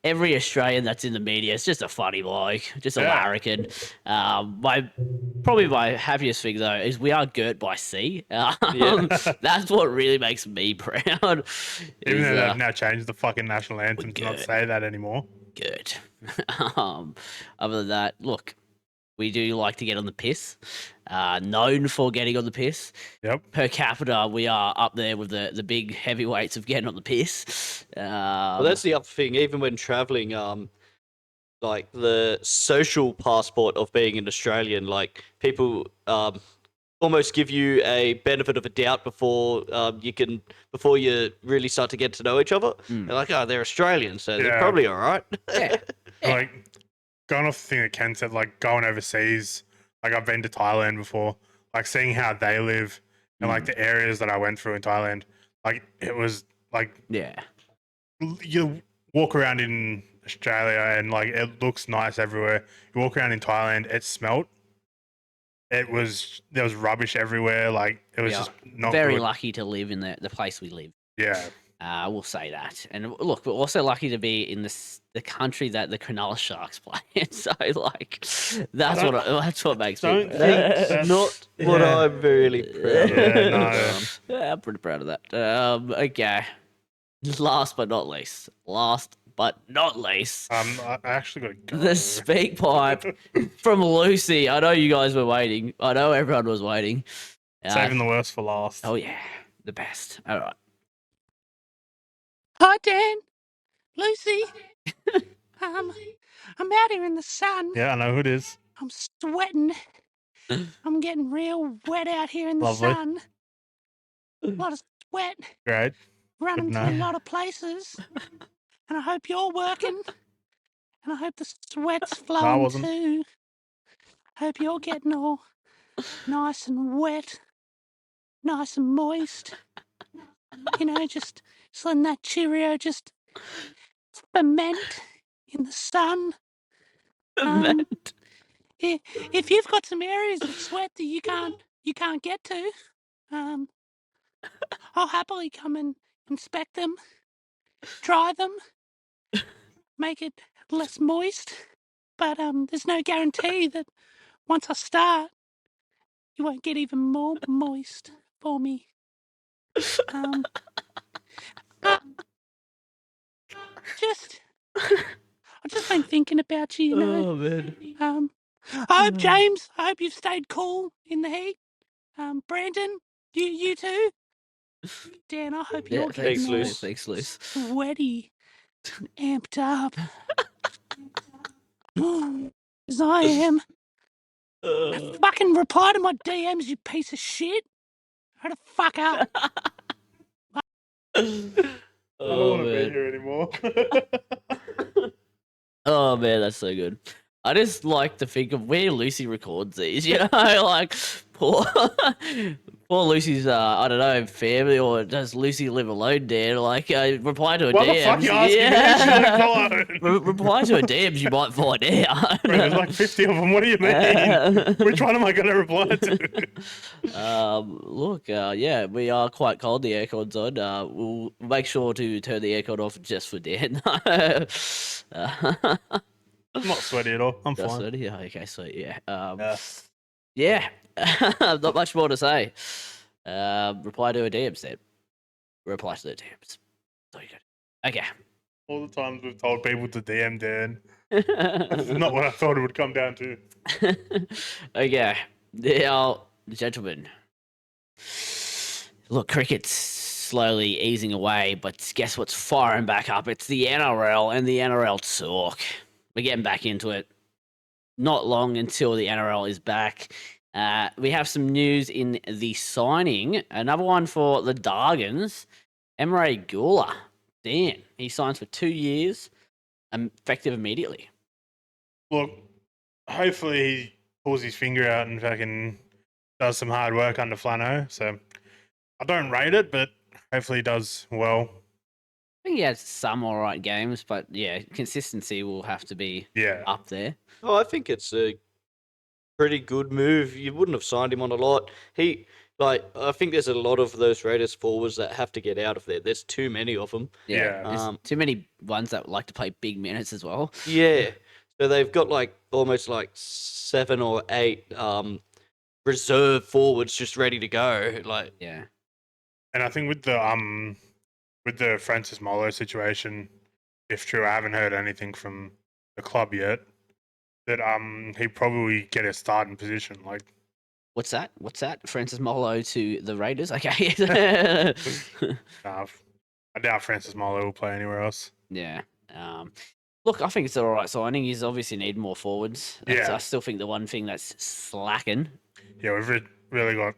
every Australian that's in the media is just a funny bloke, just a larrikin. Probably my happiest thing, though, is we are girt by sea. That's what really makes me proud. Even though they've now changed the fucking national anthem to not good. say that anymore. Good. Other than that, look, we do like to get on the piss. Known for getting on the piss. Yep. Per capita, we are up there with the big heavyweights of getting on the piss. Well, that's the other thing. Even when traveling, like the social passport of being an Australian, like people almost give you a benefit of a doubt before you really start to get to know each other. They're like, oh, they're Australian, so they're probably all right. Like, going off the thing that Ken said, like going overseas, like I've been to Thailand before, like seeing how they live and like the areas that I went through in Thailand, like it was like, you walk around in Australia and like it looks nice everywhere. You walk around in Thailand, it smelt. There was rubbish everywhere. Like it was just not very good. lucky to live in the place we live. Yeah. I will say that. And look, we're also lucky to be in the country that the Cronulla Sharks play in. So, like, that's what makes me proud. That's not what I'm really proud of. Yeah, I'm pretty proud of that. Okay. Last but not least. I actually got to go. The speak pipe from Lucy. I know you guys were waiting. I know everyone was waiting. Saving the worst for last. Oh, yeah. The best. All right. Hi, Dan. Lucy. I'm out here in the sun. Yeah, I know who it is. I'm sweating. I'm getting real wet out here in the Lovely. sun. A lot of sweat. Great. Running to a lot of places. And I hope you're working. And I hope the sweat's flowing too. I hope you're getting all nice and wet. Nice and moist. You know, just letting that Cheerio just ferment in the sun. If you've got some areas of sweat that you can't get to, I'll happily come and inspect them, dry them, make it less moist. But there's no guarantee that once I start, you won't get even more moist for me. I've just been thinking about you, you know. Oh, man. I hope, James, I hope you've stayed cool in the heat. Brandon, you too. Dan, I hope you're getting all sweaty, amped up. As I am. Fucking reply to my DMs, you piece of shit. Hurry the fuck up. I don't want to be man. here anymore. Oh man, that's so good. I just like to think of where Lucy records these, you know, like poor, poor Lucy's, I don't know, family, or does Lucy live alone there? Like, reply to a Why DM. the fuck you asking me? She lives alone. Reply to a DM, you might find out. Bro, there's like 50 of them. What do you mean? Which one am I going to reply to? Look, yeah, we are quite cold. The aircon's on. We'll make sure to turn the aircon off just for Dan. I'm not sweaty at all. I'm Just fine. sweaty? Yeah, okay, sweet. Yeah. Yeah. Yeah. Not much more to say. Reply to a DM, Seb. Reply to the DMs. That's all you got. Okay. All the times we've told people to DM Dan. That's not what I thought it would come down to. Okay. Now, gentlemen. Look, cricket's slowly easing away, but guess what's firing back up? It's the NRL and the NRL talk. We're getting back into it. Not long until the NRL is back. We have some news in the signing. Another one for the Dargans. Emre Gula. Dan, he signs for 2 years, effective immediately. Look, hopefully he pulls his finger out and fucking does some hard work under Flano. So I don't rate it, but hopefully he does well. I think he has some all right games, but yeah, consistency will have to be up there. Oh, I think it's a pretty good move. You wouldn't have signed him on a lot. I think there's a lot of those Raiders forwards that have to get out of there. There's too many of them. Yeah. There's too many ones that like to play big minutes as well. Yeah. So they've got almost 7 or 8 reserve forwards just ready to go. Yeah. And I think with the Francis Molo situation, if true, I haven't heard anything from the club yet, that he'd probably get a starting position. Like, What's that? Francis Molo to the Raiders? Okay. I doubt Francis Molo will play anywhere else. Yeah. Look, I think it's an all right signing. He's obviously need more forwards. I still think the one thing that's slacking. Yeah, we've really got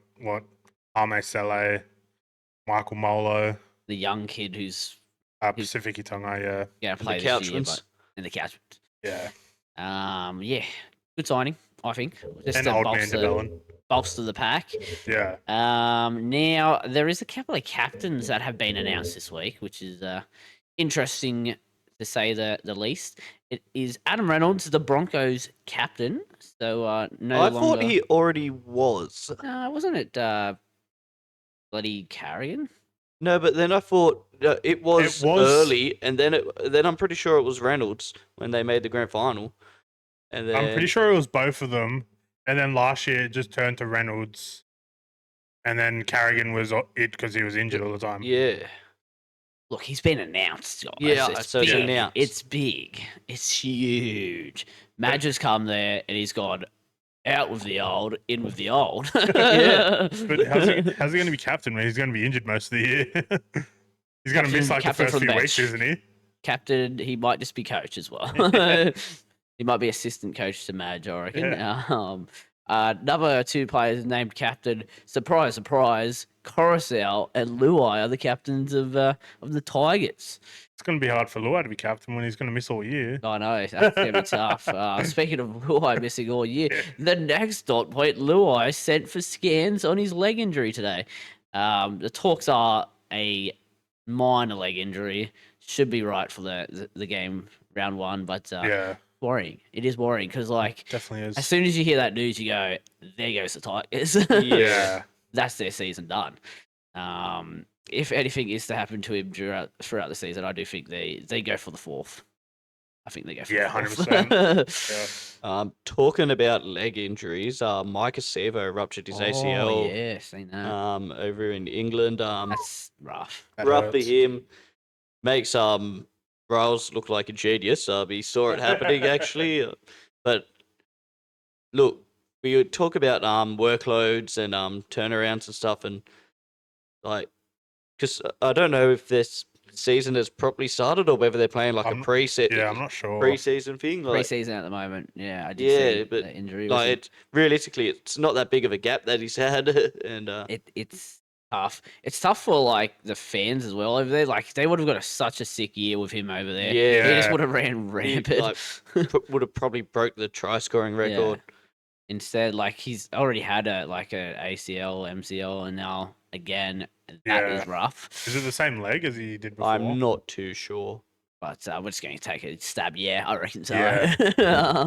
Ame Sele, Michael Molo, the young kid who's Pacific Tonga, yeah, play the this year, Couchmans. and the Couchmans. Yeah. Yeah, good signing, I think. Just And to old man DeBellin. bolster the pack. Yeah. Now there is a couple of captains that have been announced this week, which is interesting to say the least. It is Adam Reynolds, the Broncos captain. So I thought he already was. Wasn't it bloody Carrigan? No, but then I thought it was early, and then I'm pretty sure it was Reynolds when they made the grand final. And then I'm pretty sure it was both of them. And then last year it just turned to Reynolds. And then Carrigan was it because he was injured all the time. Yeah. Look, he's been announced, guys. Yeah, so it's announced. It's big. It's huge. Madge has come there and he's gone out with the old, in with the old. Yeah. But how's he going to be captain when he's going to be injured most of the year? He's going to miss the first few weeks, isn't he? Captain, he might just be coach as well. He might be assistant coach to Madge, I reckon. Yeah. Another 2 players named captain. Surprise, surprise. Coruscant and Luai are the captains of the Tigers. It's going to be hard for Luai to be captain when he's going to miss all year. I know, that's going to be tough. Speaking of Luai missing all year, the next dot point, Luai sent for scans on his leg injury today. The talks are a minor leg injury. Should be right for the game round 1, but worrying. It is worrying because definitely is. As soon as you hear that news, you go, there goes the Tigers. Yeah. That's their season done. If anything is to happen to him throughout the season, I do think they go for the 4th. I think they go for the 4th. 100%. Talking about leg injuries, Mike Acevo ruptured his ACL. Oh, yeah, seen that. Over in England. That's rough. Rough for him. Makes Riles look like a genius. He saw it happening actually. But look, we talk about workloads and turnarounds and stuff, and because I don't know if this season has properly started or whether they're playing a preset. Yeah, I'm not sure. Preseason thing. Preseason at the moment. Yeah, I did see but the injury. Realistically, it's not that big of a gap that he's had, and it's tough. It's tough for like the fans as well over there. Like they would have got such a sick year with him over there. Yeah. He just would have ran rampant. Would have probably broke the try scoring record. Yeah. Instead, like he's already had a ACL, MCL, and now again that is rough. Is it the same leg as he did before? I'm not too sure. But we're just going to take a stab. Yeah, I reckon so. Yeah.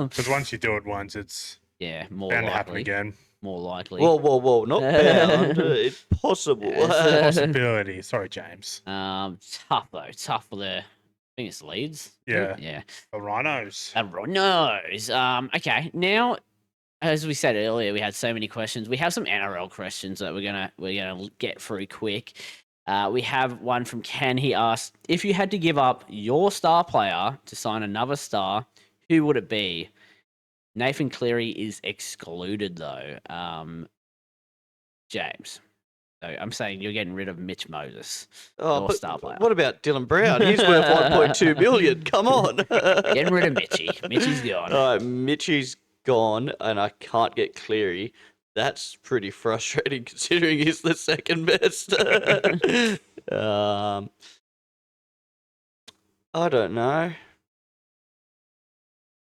Because once you do it once, it's more bound likely. to happen again. More likely. Whoa! Not bound. It's possible. Possibility. Sorry, James. Tough though. Tough for the. I think it's Leeds. Yeah. The Rhinos. The Rhinos. Okay. Now, as we said earlier, we had so many questions. We have some NRL questions that we're gonna get through quick. We have one from Ken. He asked, if you had to give up your star player to sign another star, who would it be? Nathan Cleary is excluded, though. James. So I'm saying you're getting rid of Mitch Moses, your star player. What about Dylan Brown? He's worth 1.2 million. Come on. Getting rid of Mitchie. Mitchie's gone. All right, Mitchie's gone, and I can't get Cleary. That's pretty frustrating considering he's the second best. I don't know.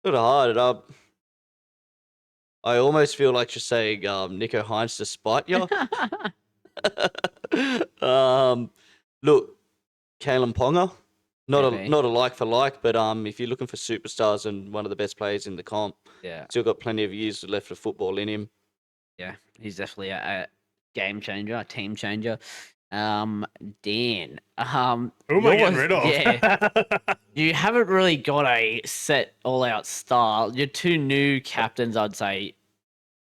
Sort of hard. I almost feel like just saying Nico Hines to spite you. Look, Kalen Ponga, not a like for like, but if you're looking for superstars and one of the best players in the comp, still got plenty of years left of football in him. Yeah, he's definitely a game changer, a team changer. Dan, who am I getting rid of? Yeah, you haven't really got a set all-out star. Your two new captains, I'd say.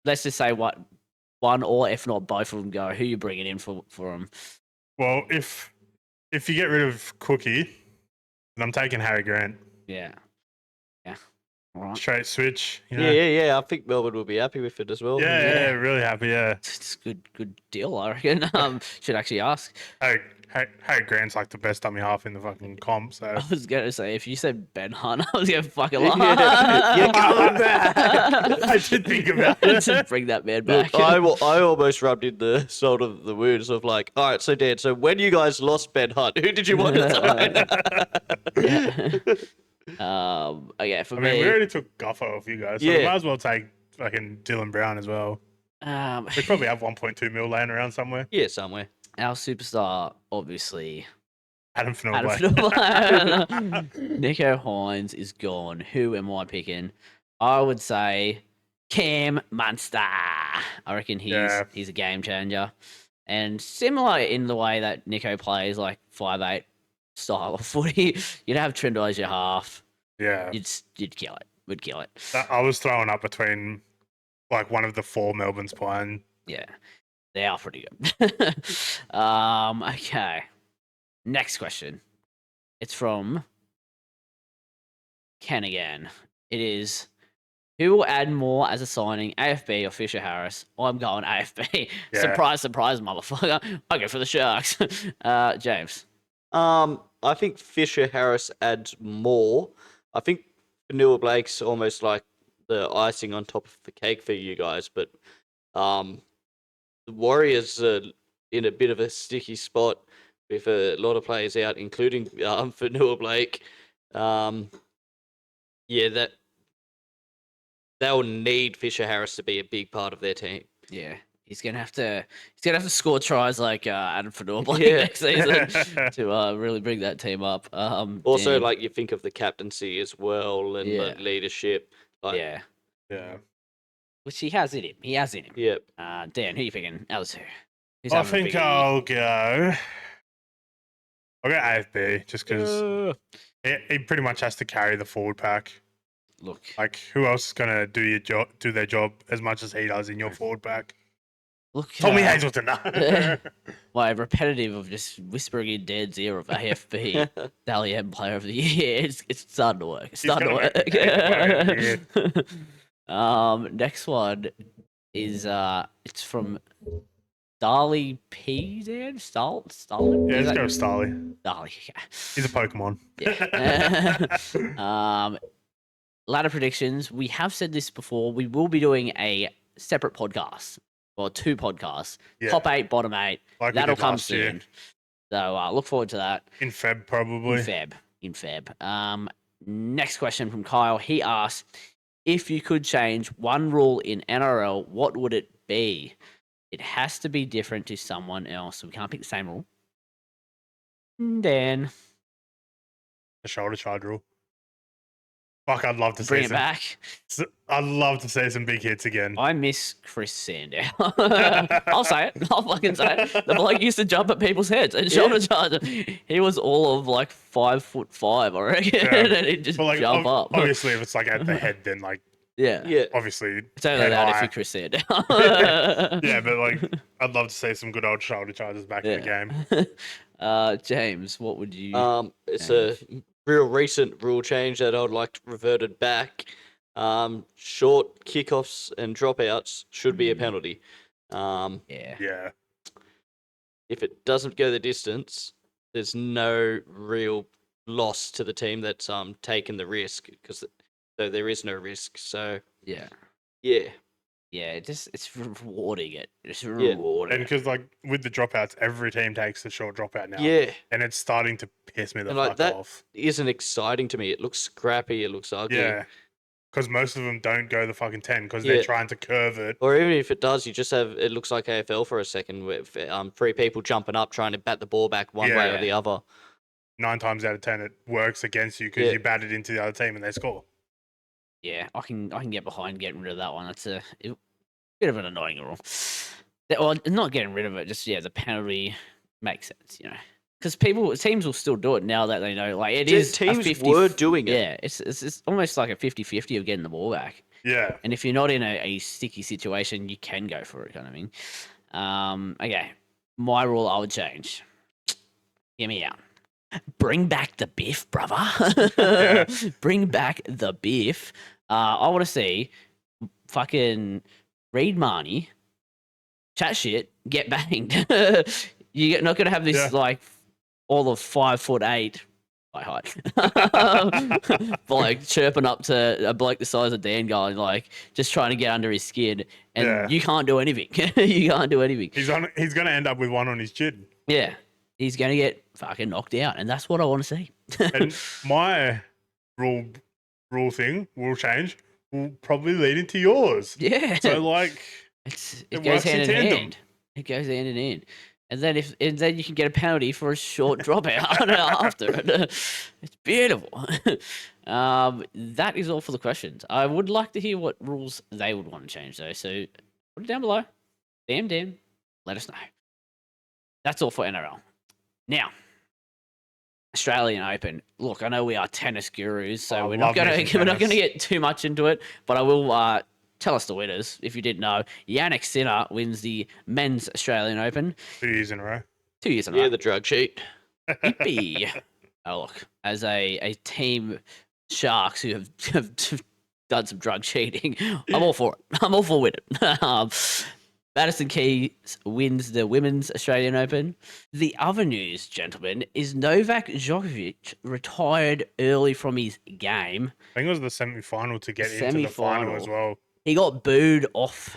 Let's just say one or if not both of them go. Who you bringing in for them? Well, if you get rid of Cookie, then I'm taking Harry Grant. Yeah. All right. Straight switch. You know? Yeah. I think Melbourne will be happy with it as well. Yeah, really happy. Yeah, it's a good deal, I reckon. Should actually ask. Harry Grant's like the best dummy half in the fucking comp. So I was gonna say, if you said Ben Hunt, I was gonna fucking lie. You're coming back. I should think about it. To bring that man back. Look, I almost rubbed in the salt of the wounds of like, all right, so Dan, so when you guys lost Ben Hunt, who did you want to sign? Okay, for me, me, we already took Guffer off you guys, so we might as well take fucking Dylan Brown as well. We probably have 1.2 mil laying around somewhere. Yeah, somewhere. Our superstar, obviously, Adam Fanua. Nico Hines is gone. Who am I picking? I would say Cam Munster. I reckon he's a game changer, and similar in the way that Nico plays, like 5'8" style of footy. You'd have Trindle as your half. Yeah, you'd kill it. Would kill it. I was throwing up between like one of the four Melbourne's playing. Yeah, they are pretty good. Okay. Next question. It's from Ken again. It is, who will add more as a signing, AFB or Fisher Harris? I'm going AFB. Yeah. Surprise, motherfucker. I go for the Sharks. James. I think Fisher Harris adds more. I think Fanua Blake's almost like the icing on top of the cake for you guys, but the Warriors are in a bit of a sticky spot with a lot of players out, including Fanua Blake. That they'll need Fisher Harris to be a big part of their team. Yeah. He's gonna have to score tries like Adam Fanua Blake next season to really bring that team up. Also, like you think of the captaincy as well and the leadership. Like, yeah. Which he has in him. Yep. Dan, who are you picking? Else who? I think I'll go AFB just because he pretty much has to carry the forward pack. Look, like who else is gonna do their job as much as he does in your forward pack? Look, Tommy Hazelton. Why repetitive of just whispering in Dan's ear of AFB, Dally M Player of the Year. It's starting to work. Next one is it's from Starly P. Dan Starlin. Yeah, let's go with Starly. Starly. He's a Pokemon. Yeah. Ladder predictions. We have said this before. We will be doing a separate podcast well, 2 podcasts. Yeah. Top 8, bottom 8. Like we That'll did come last year. soon. So look forward to that. In Feb, probably. In Feb. Next question from Kyle. He asks, if you could change one rule in NRL, what would it be? It has to be different to someone else. So we can't pick the same rule. Dan. The shoulder charge rule. Fuck, I'd love to Bring see it back. I'd love to see some big hits again. I miss Chris Sandow. I'll say it. I'll fucking say it. The bloke used to jump at people's heads and shoulder charge. He was all of like 5'5", I reckon, and he'd just jump up. Obviously, if it's like at the head, then like yeah. Obviously, it's only that if you're Chris Sandow. Yeah, but like I'd love to see some good old shoulder charges back in the game. James, what would you? It's a real recent rule change that I would like reverted back. Short kickoffs and dropouts should be a penalty. Yeah. If it doesn't go the distance, there's no real loss to the team that's taken the risk because there is no risk. So yeah. It's rewarding it. It's rewarding. And because like with the dropouts, every team takes a short dropout now. Yeah, and it's starting to piss me the fuck fuck that off. Isn't exciting to me. It looks scrappy. It looks ugly. Yeah. Because most of them don't go the fucking 10 because they're trying to curve it. Or even if it does, you just have it looks like AFL for a second with 3 people jumping up trying to bat the ball back one way or the other. 9 times out of 10, it works against you because you bat it into the other team and they score. Yeah, I can get behind getting rid of that one. It's a bit of an annoying rule. Well, not getting rid of it, just the penalty makes sense, because teams will still do it now that they know. Like it is teams 50, were doing it. Yeah, it's almost like a 50-50 of getting the ball back. Yeah, and if you're not in a sticky situation, you can go for it. Kind of thing. Okay, my rule I would change. Hear me out. Bring back the biff, brother. Bring back the biff. I want to see fucking Reed Marnie chat shit, get banged. You're not going to have this like all of 5'8" by height. Like chirping up to a bloke the size of Dan going like just trying to get under his skin and you can't do anything. You can't do anything. He's going to end up with one on his chin. Yeah. He's going to get fucking knocked out, and that's what I want to see. And my rule change will probably lead into yours. Yeah. So like it goes hand in hand. It goes hand in hand. And then you can get a penalty for a short dropout after it. It's beautiful. That is all for the questions. I would like to hear what rules they would want to change though. So put it down below. Damn. Let us know. That's all for NRL. Now, Australian Open. Look, I know we are tennis gurus, so we're not going to get too much into it. But I will tell us the winners. If you didn't know, Yannick Sinner wins the men's Australian Open 2 years in a row. 2 years in a row. Yeah, the drug cheat. Yippee. Oh, look, as a team Sharks who have done some drug cheating, I'm all for it. I'm all for winning. Madison Keys wins the Women's Australian Open. The other news, gentlemen, is Novak Djokovic retired early from his game. I think it was the semi-final to get into the final as well. He got booed off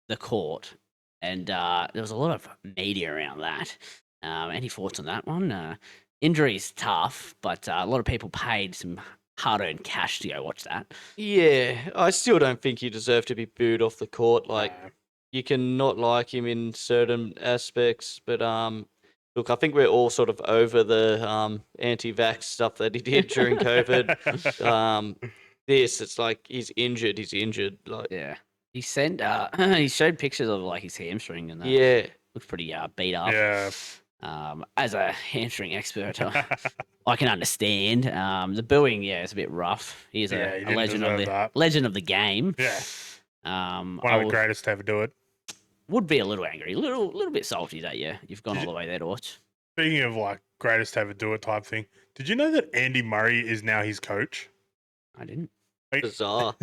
the court, and there was a lot of media around that. Any thoughts on that one? Injury's tough, but a lot of people paid some hard-earned cash to go watch that. Yeah, I still don't think he deserved to be booed off the court. You can not like him in certain aspects, but look, I think we're all sort of over the anti-vax stuff that he did during COVID. It's like he's injured. He sent he showed pictures of like his hamstring and that. Yeah, looks pretty beat up. Yeah. As a hamstring expert, I can understand. The booing, is a bit rough. He's a legend of the game. Yeah. One of the greatest to ever do it. Would be a little angry, a little bit salty that you've gone all the way there to watch. Speaking of like greatest to ever do it type thing, did you know that Andy Murray is now his coach? I didn't. Bizarre.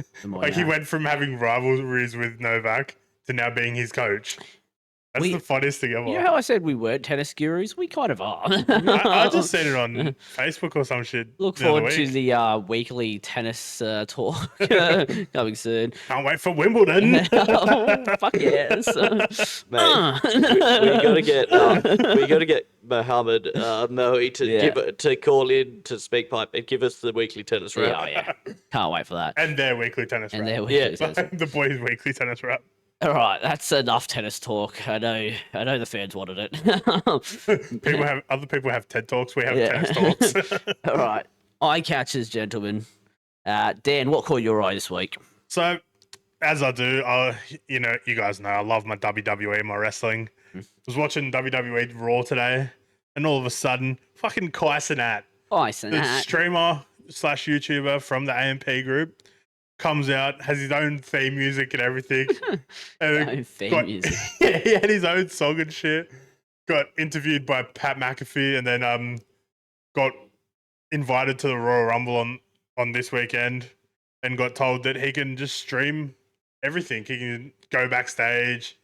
He went from having rivalries with Novak to now being his coach. That's the funniest thing ever. You know how I said we weren't tennis gurus? We kind of are. I just seen it on Facebook or some shit. Look the other forward to week. the weekly tennis talk coming soon. Can't wait for Wimbledon. Oh, fuck yes. Mate, we gotta get Mohammed Moe to call in to Speakpipe and give us the weekly tennis wrap. Yeah, yeah. Can't wait for that. And their weekly tennis And wrap. their weekly tennis. The boys' weekly tennis wrap. All right, that's enough tennis talk. I know the fans wanted it. Other people have TED Talks. We have tennis talks. All right, eye catchers, gentlemen. Dan, what caught your eye this week? So, as I do, you guys know, I love my WWE, my wrestling. Was watching WWE Raw today, and all of a sudden, fucking Kai Cenat, the streamer / YouTuber from the AMP group, comes out, has his own theme music and everything. Music. Yeah, he had his own song and shit. Got interviewed by Pat McAfee, and then got invited to the Royal Rumble on this weekend, and got told that he can just stream everything. He can go backstage,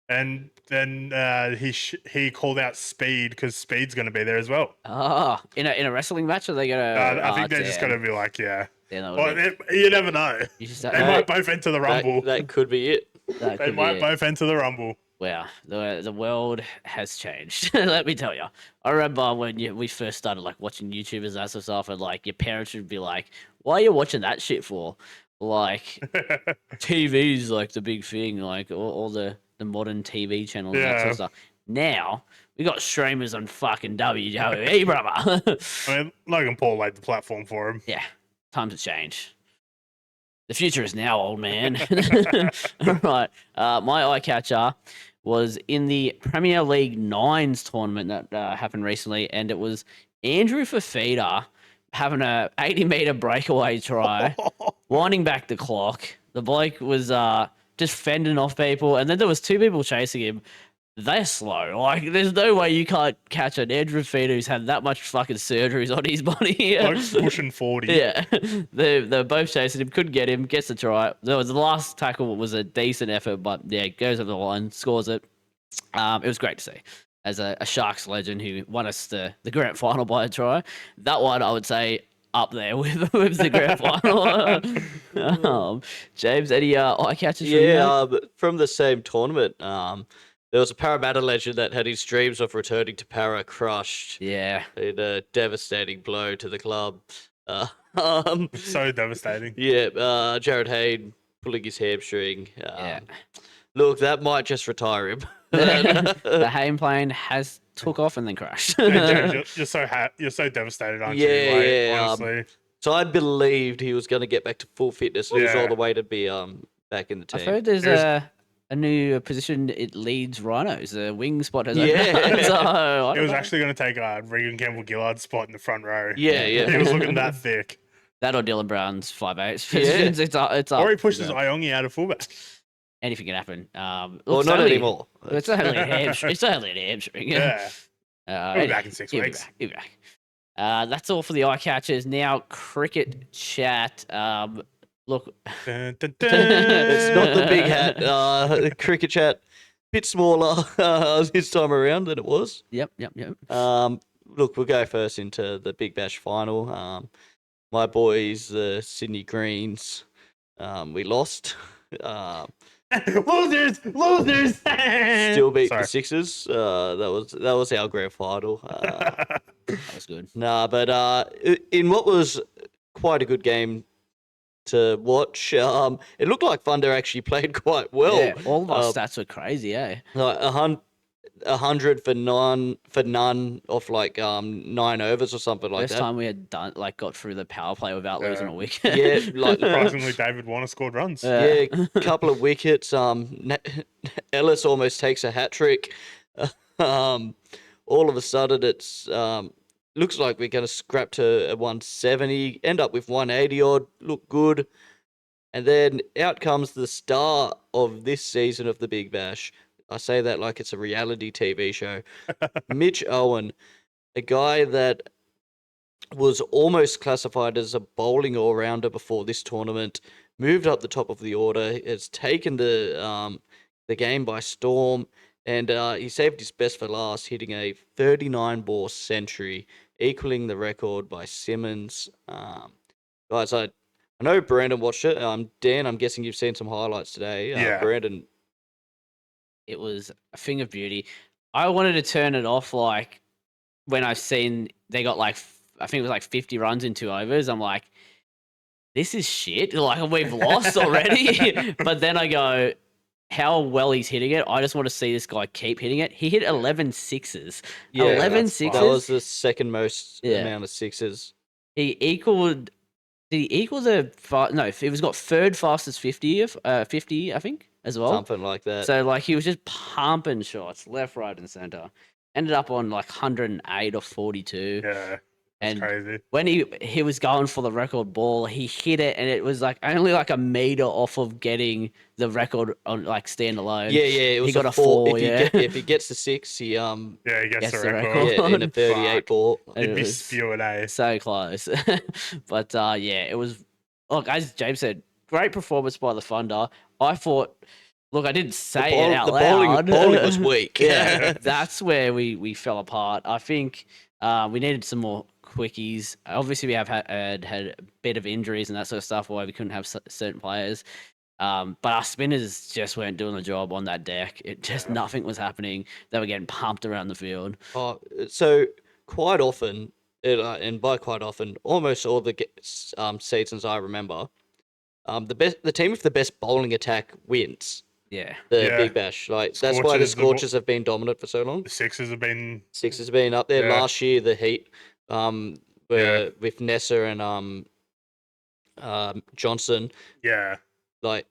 and then he called out Speed because Speed's going to be there as well. Oh, in a wrestling match, are they gonna? I think they're just going to be like, yeah. Well, you never know. They might both enter the Rumble. That could be it. They might both enter the Rumble. Wow, the world has changed. Let me tell you. I remember when we first started like watching YouTubers and that sort of stuff, and like your parents would be like, "Why are you watching that shit for?" Like, TV's like the big thing, like all the modern TV channels and that sort of stuff. Now we got streamers on fucking WWE, brother. I mean, Logan Paul laid the platform for him. Yeah, times have changed. The future is now, old man. All right. My eye catcher was in the Premier League Nines tournament that happened recently, and it was Andrew Fafita having a 80-meter breakaway try, winding back the clock. The bloke was just fending off people, and then there was two people chasing him. They're slow. Like, there's no way you can't catch an Andrew Fafita who's had that much fucking surgeries on his body. Like pushing 40. Yeah. They're both chasing him, couldn't get him, gets the try. The last tackle was a decent effort, but yeah, goes over the line, scores it. It was great to see. As a Sharks legend who won us the grand final by a try. That one, I would say, up there with the grand final. James, any eye catches? From the same tournament, there was a Parramatta legend that had his dreams of returning to Para crushed. Yeah. In a devastating blow to the club. So devastating. Yeah, Jared Hayne pulling his hamstring. Look, that might just retire him. The Hayne plane has took off and then crashed. James, you're so devastated, aren't you? Like, honestly. So I believed he was going to get back to full fitness, lose all the way to be back in the team. I've heard there's a new position at Leeds Rhinos. The wing spot has opened. So, he was actually going to take Regan Campbell-Gillard's spot in the front row. Yeah. He was looking that thick. That or Dylan Brown's 5'8" positions. It's up. Or he pushes Iongi out of fullback. Anything can happen. Well, not anymore. It's only a hamstring. It's only an hamstring. Yeah. He'll be back in 6 weeks. He'll be back. That's all for the eye catchers. Now, cricket chat. Look, Dun, dun, dun. It's not the big hat. Cricket chat, bit smaller this time around than it was. Yep. Look, we'll go first into the Big Bash final. My boys, the Sydney Greens, we lost. Losers! Still beat the Sixers. That was our grand final. That was good. But in what was quite a good game to watch, it looked like Thunder actually played quite well. Yeah, all of our stats were crazy, eh? Like 100 for none off like 9 overs or something like that. First time we had got through the power play without losing a wicket. Yeah, like surprisingly, David Warner scored runs. Yeah, a couple of wickets. Ellis almost takes a hat trick. All of a sudden, it's looks like we're going to scrap to a 170, end up with 180 odd, look good. And then out comes the star of this season of the Big Bash. I say that like it's a reality TV show. Mitch Owen, a guy that was almost classified as a bowling all-rounder before this tournament, moved up the top of the order, has taken the game by storm, And he saved his best for last, hitting a 39-ball century, equaling the record by Simmons. Guys, I know Brandon watched it. Dan, I'm guessing you've seen some highlights today. Yeah. Brandon. It was a thing of beauty. I wanted to turn it off like when I've seen they got like, I think it was like 50 runs in 2 overs. I'm like, this is shit. Like, we've lost already. But then I go, how well he's hitting it. I just want to see this guy keep hitting it. He hit 11 sixes. Yeah, 11 that's sixes. That was the second most Yeah. amount of sixes. He equaled. Did he equal the no? It was got third fastest 50, 50 I think as well. Something like that. So like he was just pumping shots left, right, and center. Ended up on like 108 or 42. Yeah. That's And crazy. when he was going for the record ball, he hit it, and it was like only like a meter off of getting the record on like standalone. Yeah, it was he got a 4. four. If he gets the 6, he Yeah, he gets Gets the the record. record. in a 38 Fuck. ball. And You'd it be was spewing, eh? so close. But yeah, it was. Look, as James said, great performance by the Thunder. I thought. Look, I didn't say it out loud. Bowling was weak. Yeah, that's where we fell apart. I think we needed some more quickies. Obviously, we have had a bit of injuries and that sort of stuff, why we couldn't have certain players. But our spinners just weren't doing the job on that deck. It just nothing was happening. They were getting pumped around the field. So quite often, and by quite often, almost all the seasons I remember, the team with the best bowling attack wins Yeah. the Big Bash. Like that's why the Scorchers have been dominant for so long. The Sixers have been. Sixers have been up there. Yeah. Last year, the Heat, were with Nessa and Johnson. Yeah. Like,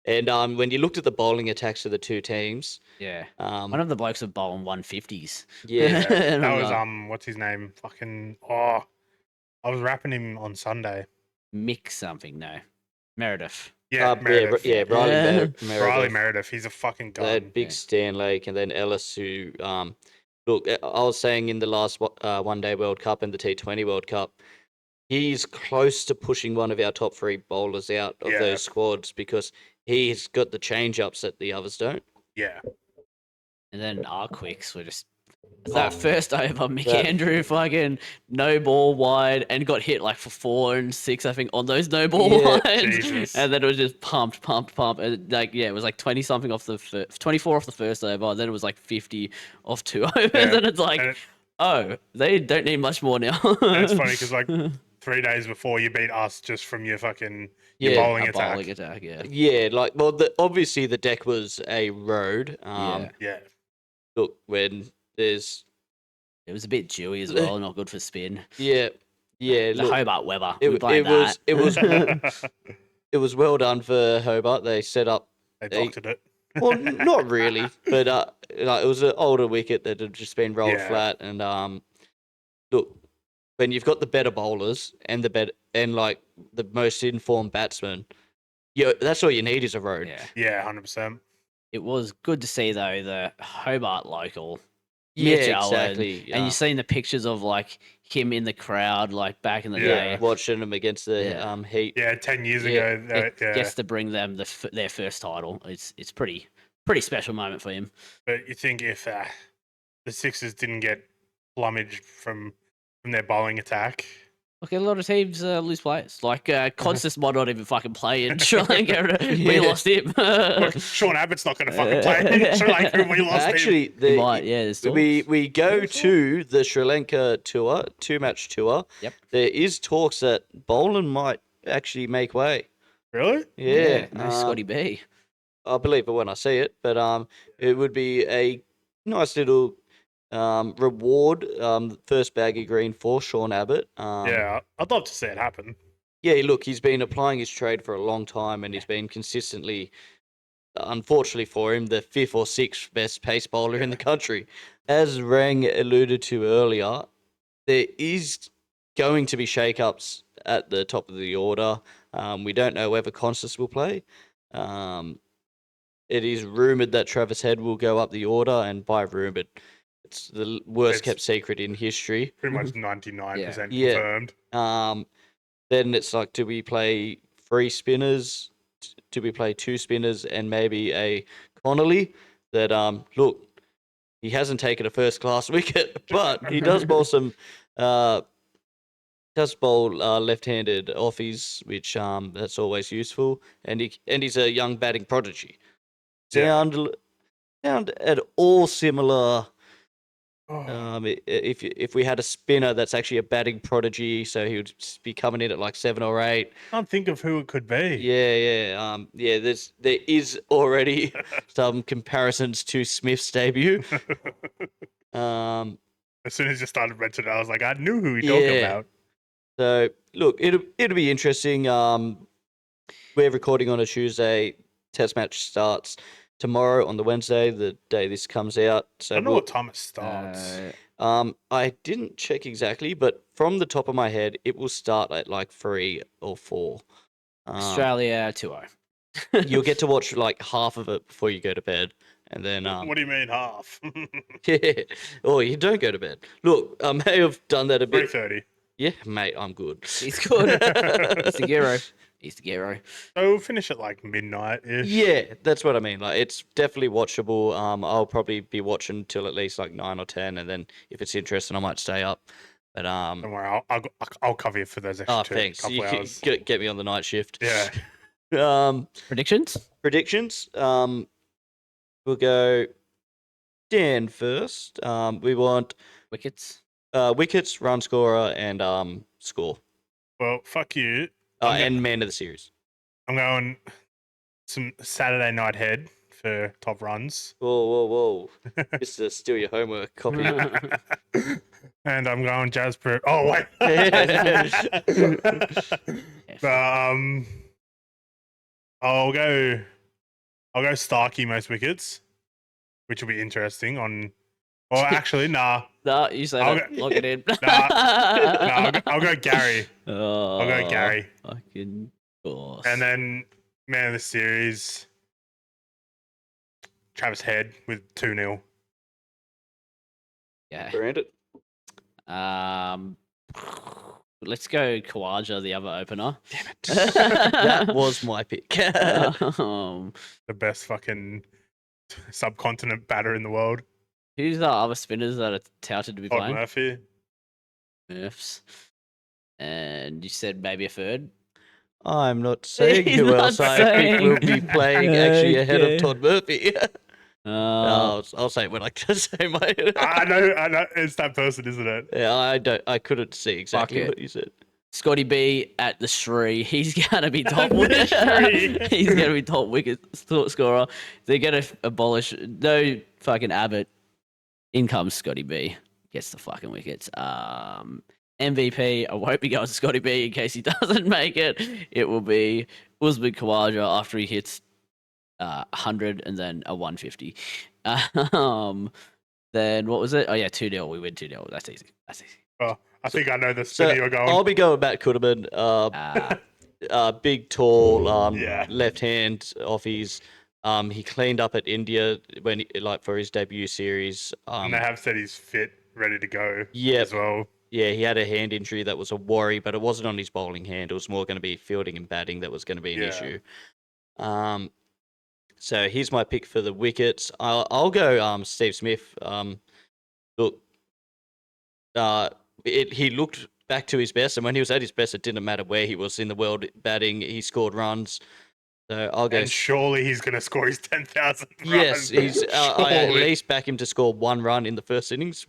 and when you looked at the bowling attacks of the two teams, Yeah. One of the blokes were bowling 150s. yeah, That was what's his name? Fucking I was rapping him on Sunday. Mick something, no. Meredith. Yeah, Meredith. Riley Meredith. Riley Meredith. He's a fucking gun. They had Big Stan Lake and then Ellis, who, look, I was saying in the last One Day World Cup and the T20 World Cup, he's close to pushing one of our top 3 bowlers out of those squads because he's got the change ups that the others don't. Yeah. And then our quicks were just that first over. McAndrew fucking no ball wide and got hit like for 4 and 6, I think, on those no ball wides. Jesus. And then it was just pumped. And like it was like 20 something off the 24 off the first over. And then it was like 50 off 2 overs. And it's like, they don't need much more now. And it's funny because like 3 days before you beat us just from your fucking your bowling attack. Bowling attack, yeah. Yeah, like, well, obviously the deck was a road. Yeah. Look, when there's... It was a bit dewy as well, not good for spin. Yeah. The Look, Hobart weather. It was well done for Hobart. They set up... They doctored it. Well, not really, but like, it was an older wicket that had just been rolled flat. And look, when you've got the better bowlers and like the most informed batsmen, that's all you need is a road. Yeah, 100%. It was good to see though the Hobart local. Yeah, Mitch Owen, exactly. And you've seen the pictures of like him in the crowd, like back in the day. Watching them against the Heat. Yeah, 10 years ago. Gets to bring them their first title. It's pretty special moment for him. But you think if the Sixers didn't get plumaged from their bowling attack. Look, a lot of teams lose players. Like Constance might not even fucking play in Sri Lanka. We lost him. Look, Sean Abbott's not going to fucking play in Sri Lanka. We lost him. Actually, we go to the Sri Lanka tour, 2-match tour. Yep. There is talks that Boland might actually make way. Really? Yeah. No Scotty B. I believe it when I see it, but it would be a nice little reward, first bag of green for Sean Abbott. Yeah, I'd love to see it happen. Yeah, look, he's been applying his trade for a long time, and he's been consistently, unfortunately for him, the 5th or 6th best pace bowler in the country. As Rang alluded to earlier, there is going to be shake-ups at the top of the order. We don't know whether Constance will play. It is rumoured that Travis Head will go up the order, and by rumoured, it's the worst kept secret in history. Pretty much 99% confirmed. Then it's like, do we play 3 spinners? Do we play 2 spinners and maybe a Connolly? That look, He hasn't taken a first-class wicket, but he does bowl some left-handed offies, which that's always useful. And he's a young batting prodigy. Sound at all similar. If we had a spinner that's actually a batting prodigy, so he would be coming in at like 7 or 8. I can't think of who it could be. Yeah. There is already some comparisons to Smith's debut. As soon as you started mentioning it, I was like, I knew who you're talking about. So look, it'll be interesting. We're recording on a Tuesday. Test match starts tomorrow on the Wednesday, the day this comes out. So I don't know what time it starts. I didn't check exactly, but from the top of my head, it will start at like 3 or 4. Australia 2-0. You'll get to watch like half of it before you go to bed, and then What do you mean half? yeah. Oh, you don't go to bed. Look, I may have done that a bit. 3:30. Yeah, mate, I'm good. He's good. He's the hero. He's the hero. So we'll finish at like midnight-ish. Yeah, that's what I mean. Like, it's definitely watchable. I'll probably be watching till at least like 9 or 10, and then if it's interesting, I might stay up. But Don't worry, I'll cover you for those extra thanks. couple You hours. get me on the night shift. Yeah. Predictions? We'll go Dan first. We want Wickets? wickets, run scorer, and score. Well, fuck you. And man of the series. I'm going some Saturday night head for top runs. Whoa. Mr. Steal your homework copy. And I'm going Jasper. Oh, wait. I'll go Starkey most wickets, which will be interesting on. Well, actually, nah. No, you say that. Lock it in. I'll go Gary. Oh, I'll go Gary. Fucking course. And then man of the series, Travis Head with 2-0. Yeah. Brandon. Let's go Kawaja, the other opener. Damn it. That was my pick. The best fucking subcontinent batter in the world. Who's the other spinners that are touted to be Todd playing? Murphy. Murphs. And you said maybe a third? I'm not saying He's who not else I think will be saying. playing actually ahead Okay. of Todd Murphy. I'll say it when I can say my. I know. It's that person, isn't it? Yeah, I couldn't see exactly it. what you said. Scotty B at the Shree. He's gonna be top The wicket. Shree. He's gonna be top wicket scorer. They're gonna abolish no fucking Abbott. In comes Scotty B. Gets the fucking wickets. MVP. I won't be going to Scotty B in case he doesn't make it. It will be Usman Khawaja after he hits 100 and then a 150. Then what was it? Oh yeah, 2-0. We win 2-0. That's easy. Oh, I think I know the spinner you're going. I'll be going Matt Kuderman. Big, tall, Yeah. left hand offies. He cleaned up at India when for his debut series. And they have said he's fit, ready to go Yep. as well. Yeah, he had a hand injury that was a worry, but it wasn't on his bowling hand. It was more going to be fielding and batting that was going to be an issue. So here's my pick for the wickets. I'll go Steve Smith. Look, he looked back to his best, and when he was at his best, it didn't matter where he was in the world batting. He scored runs. So I'll go. And surely he's going to score his 10,000 runs. Yes, he's. I at Surely. least back him to score 1 run in the first innings.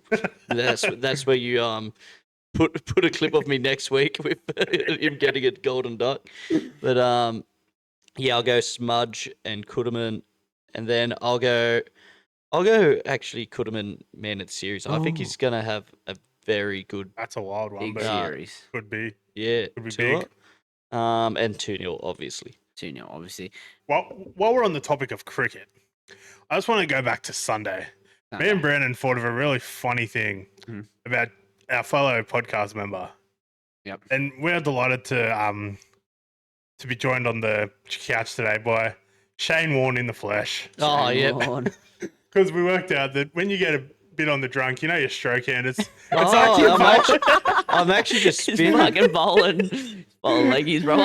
That's where you put a clip of me next week with him getting a golden duck. But yeah, I'll go Smudge and Kuderman, and then I'll go actually Kuderman man of the series. I think he's gonna have a very good That's a wild one, Big but series. could be. yeah Could be tour. big. And 2-0 obviously. 2-0, obviously. While we're on the topic of cricket, I just want to go back to Sunday. Me and Brandon thought of a really funny thing about our fellow podcast member. Yep. And we're delighted to be joined on the couch today by Shane Warne in the flesh. Oh yeah. Because we worked out that when you get a bit on the drunk, you know your stroke hand. It's I'm actually just He's spinning. fucking bowling While the leggies, bro.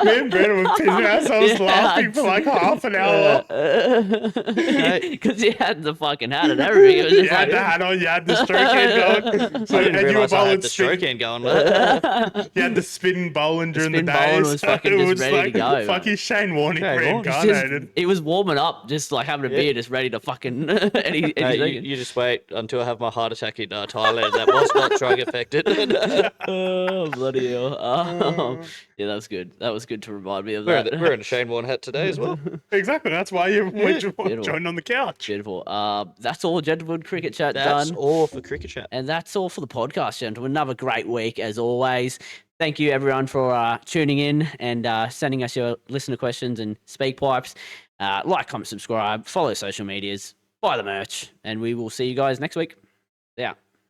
Me and Brandon were pissing ourselves laughing for like half an hour. Because you had the fucking hat and everything. It was You just had like, the hat on, you had the stroke hand going. So, I didn't and you were realise I bowling had the stroke spin. hand going. You had the spin bowling during the spin day. bowling was so fucking it just was ready like to go, fucking man. Shane Warne Shane Warne. reincarnated. He was warming up, just like having a beer, just ready to fucking any Hey, second. you just wait until I have my heart attack in Thailand. That was not drug affected. Oh, bloody hell. Yeah, that was good. That was good to remind me of we're, that. we're in a Shane Warne hat today as well. Exactly. That's why you went Beautiful. joined on the couch. Beautiful. That's all, gentlemen. Cricket chat That's done. all for cricket chat. And that's all for the podcast, gentlemen. Another great week, as always. Thank you, everyone, for tuning in and sending us your listener questions and speak pipes. Like, comment, subscribe, follow social medias, buy the merch, and we will see you guys next week. Yeah.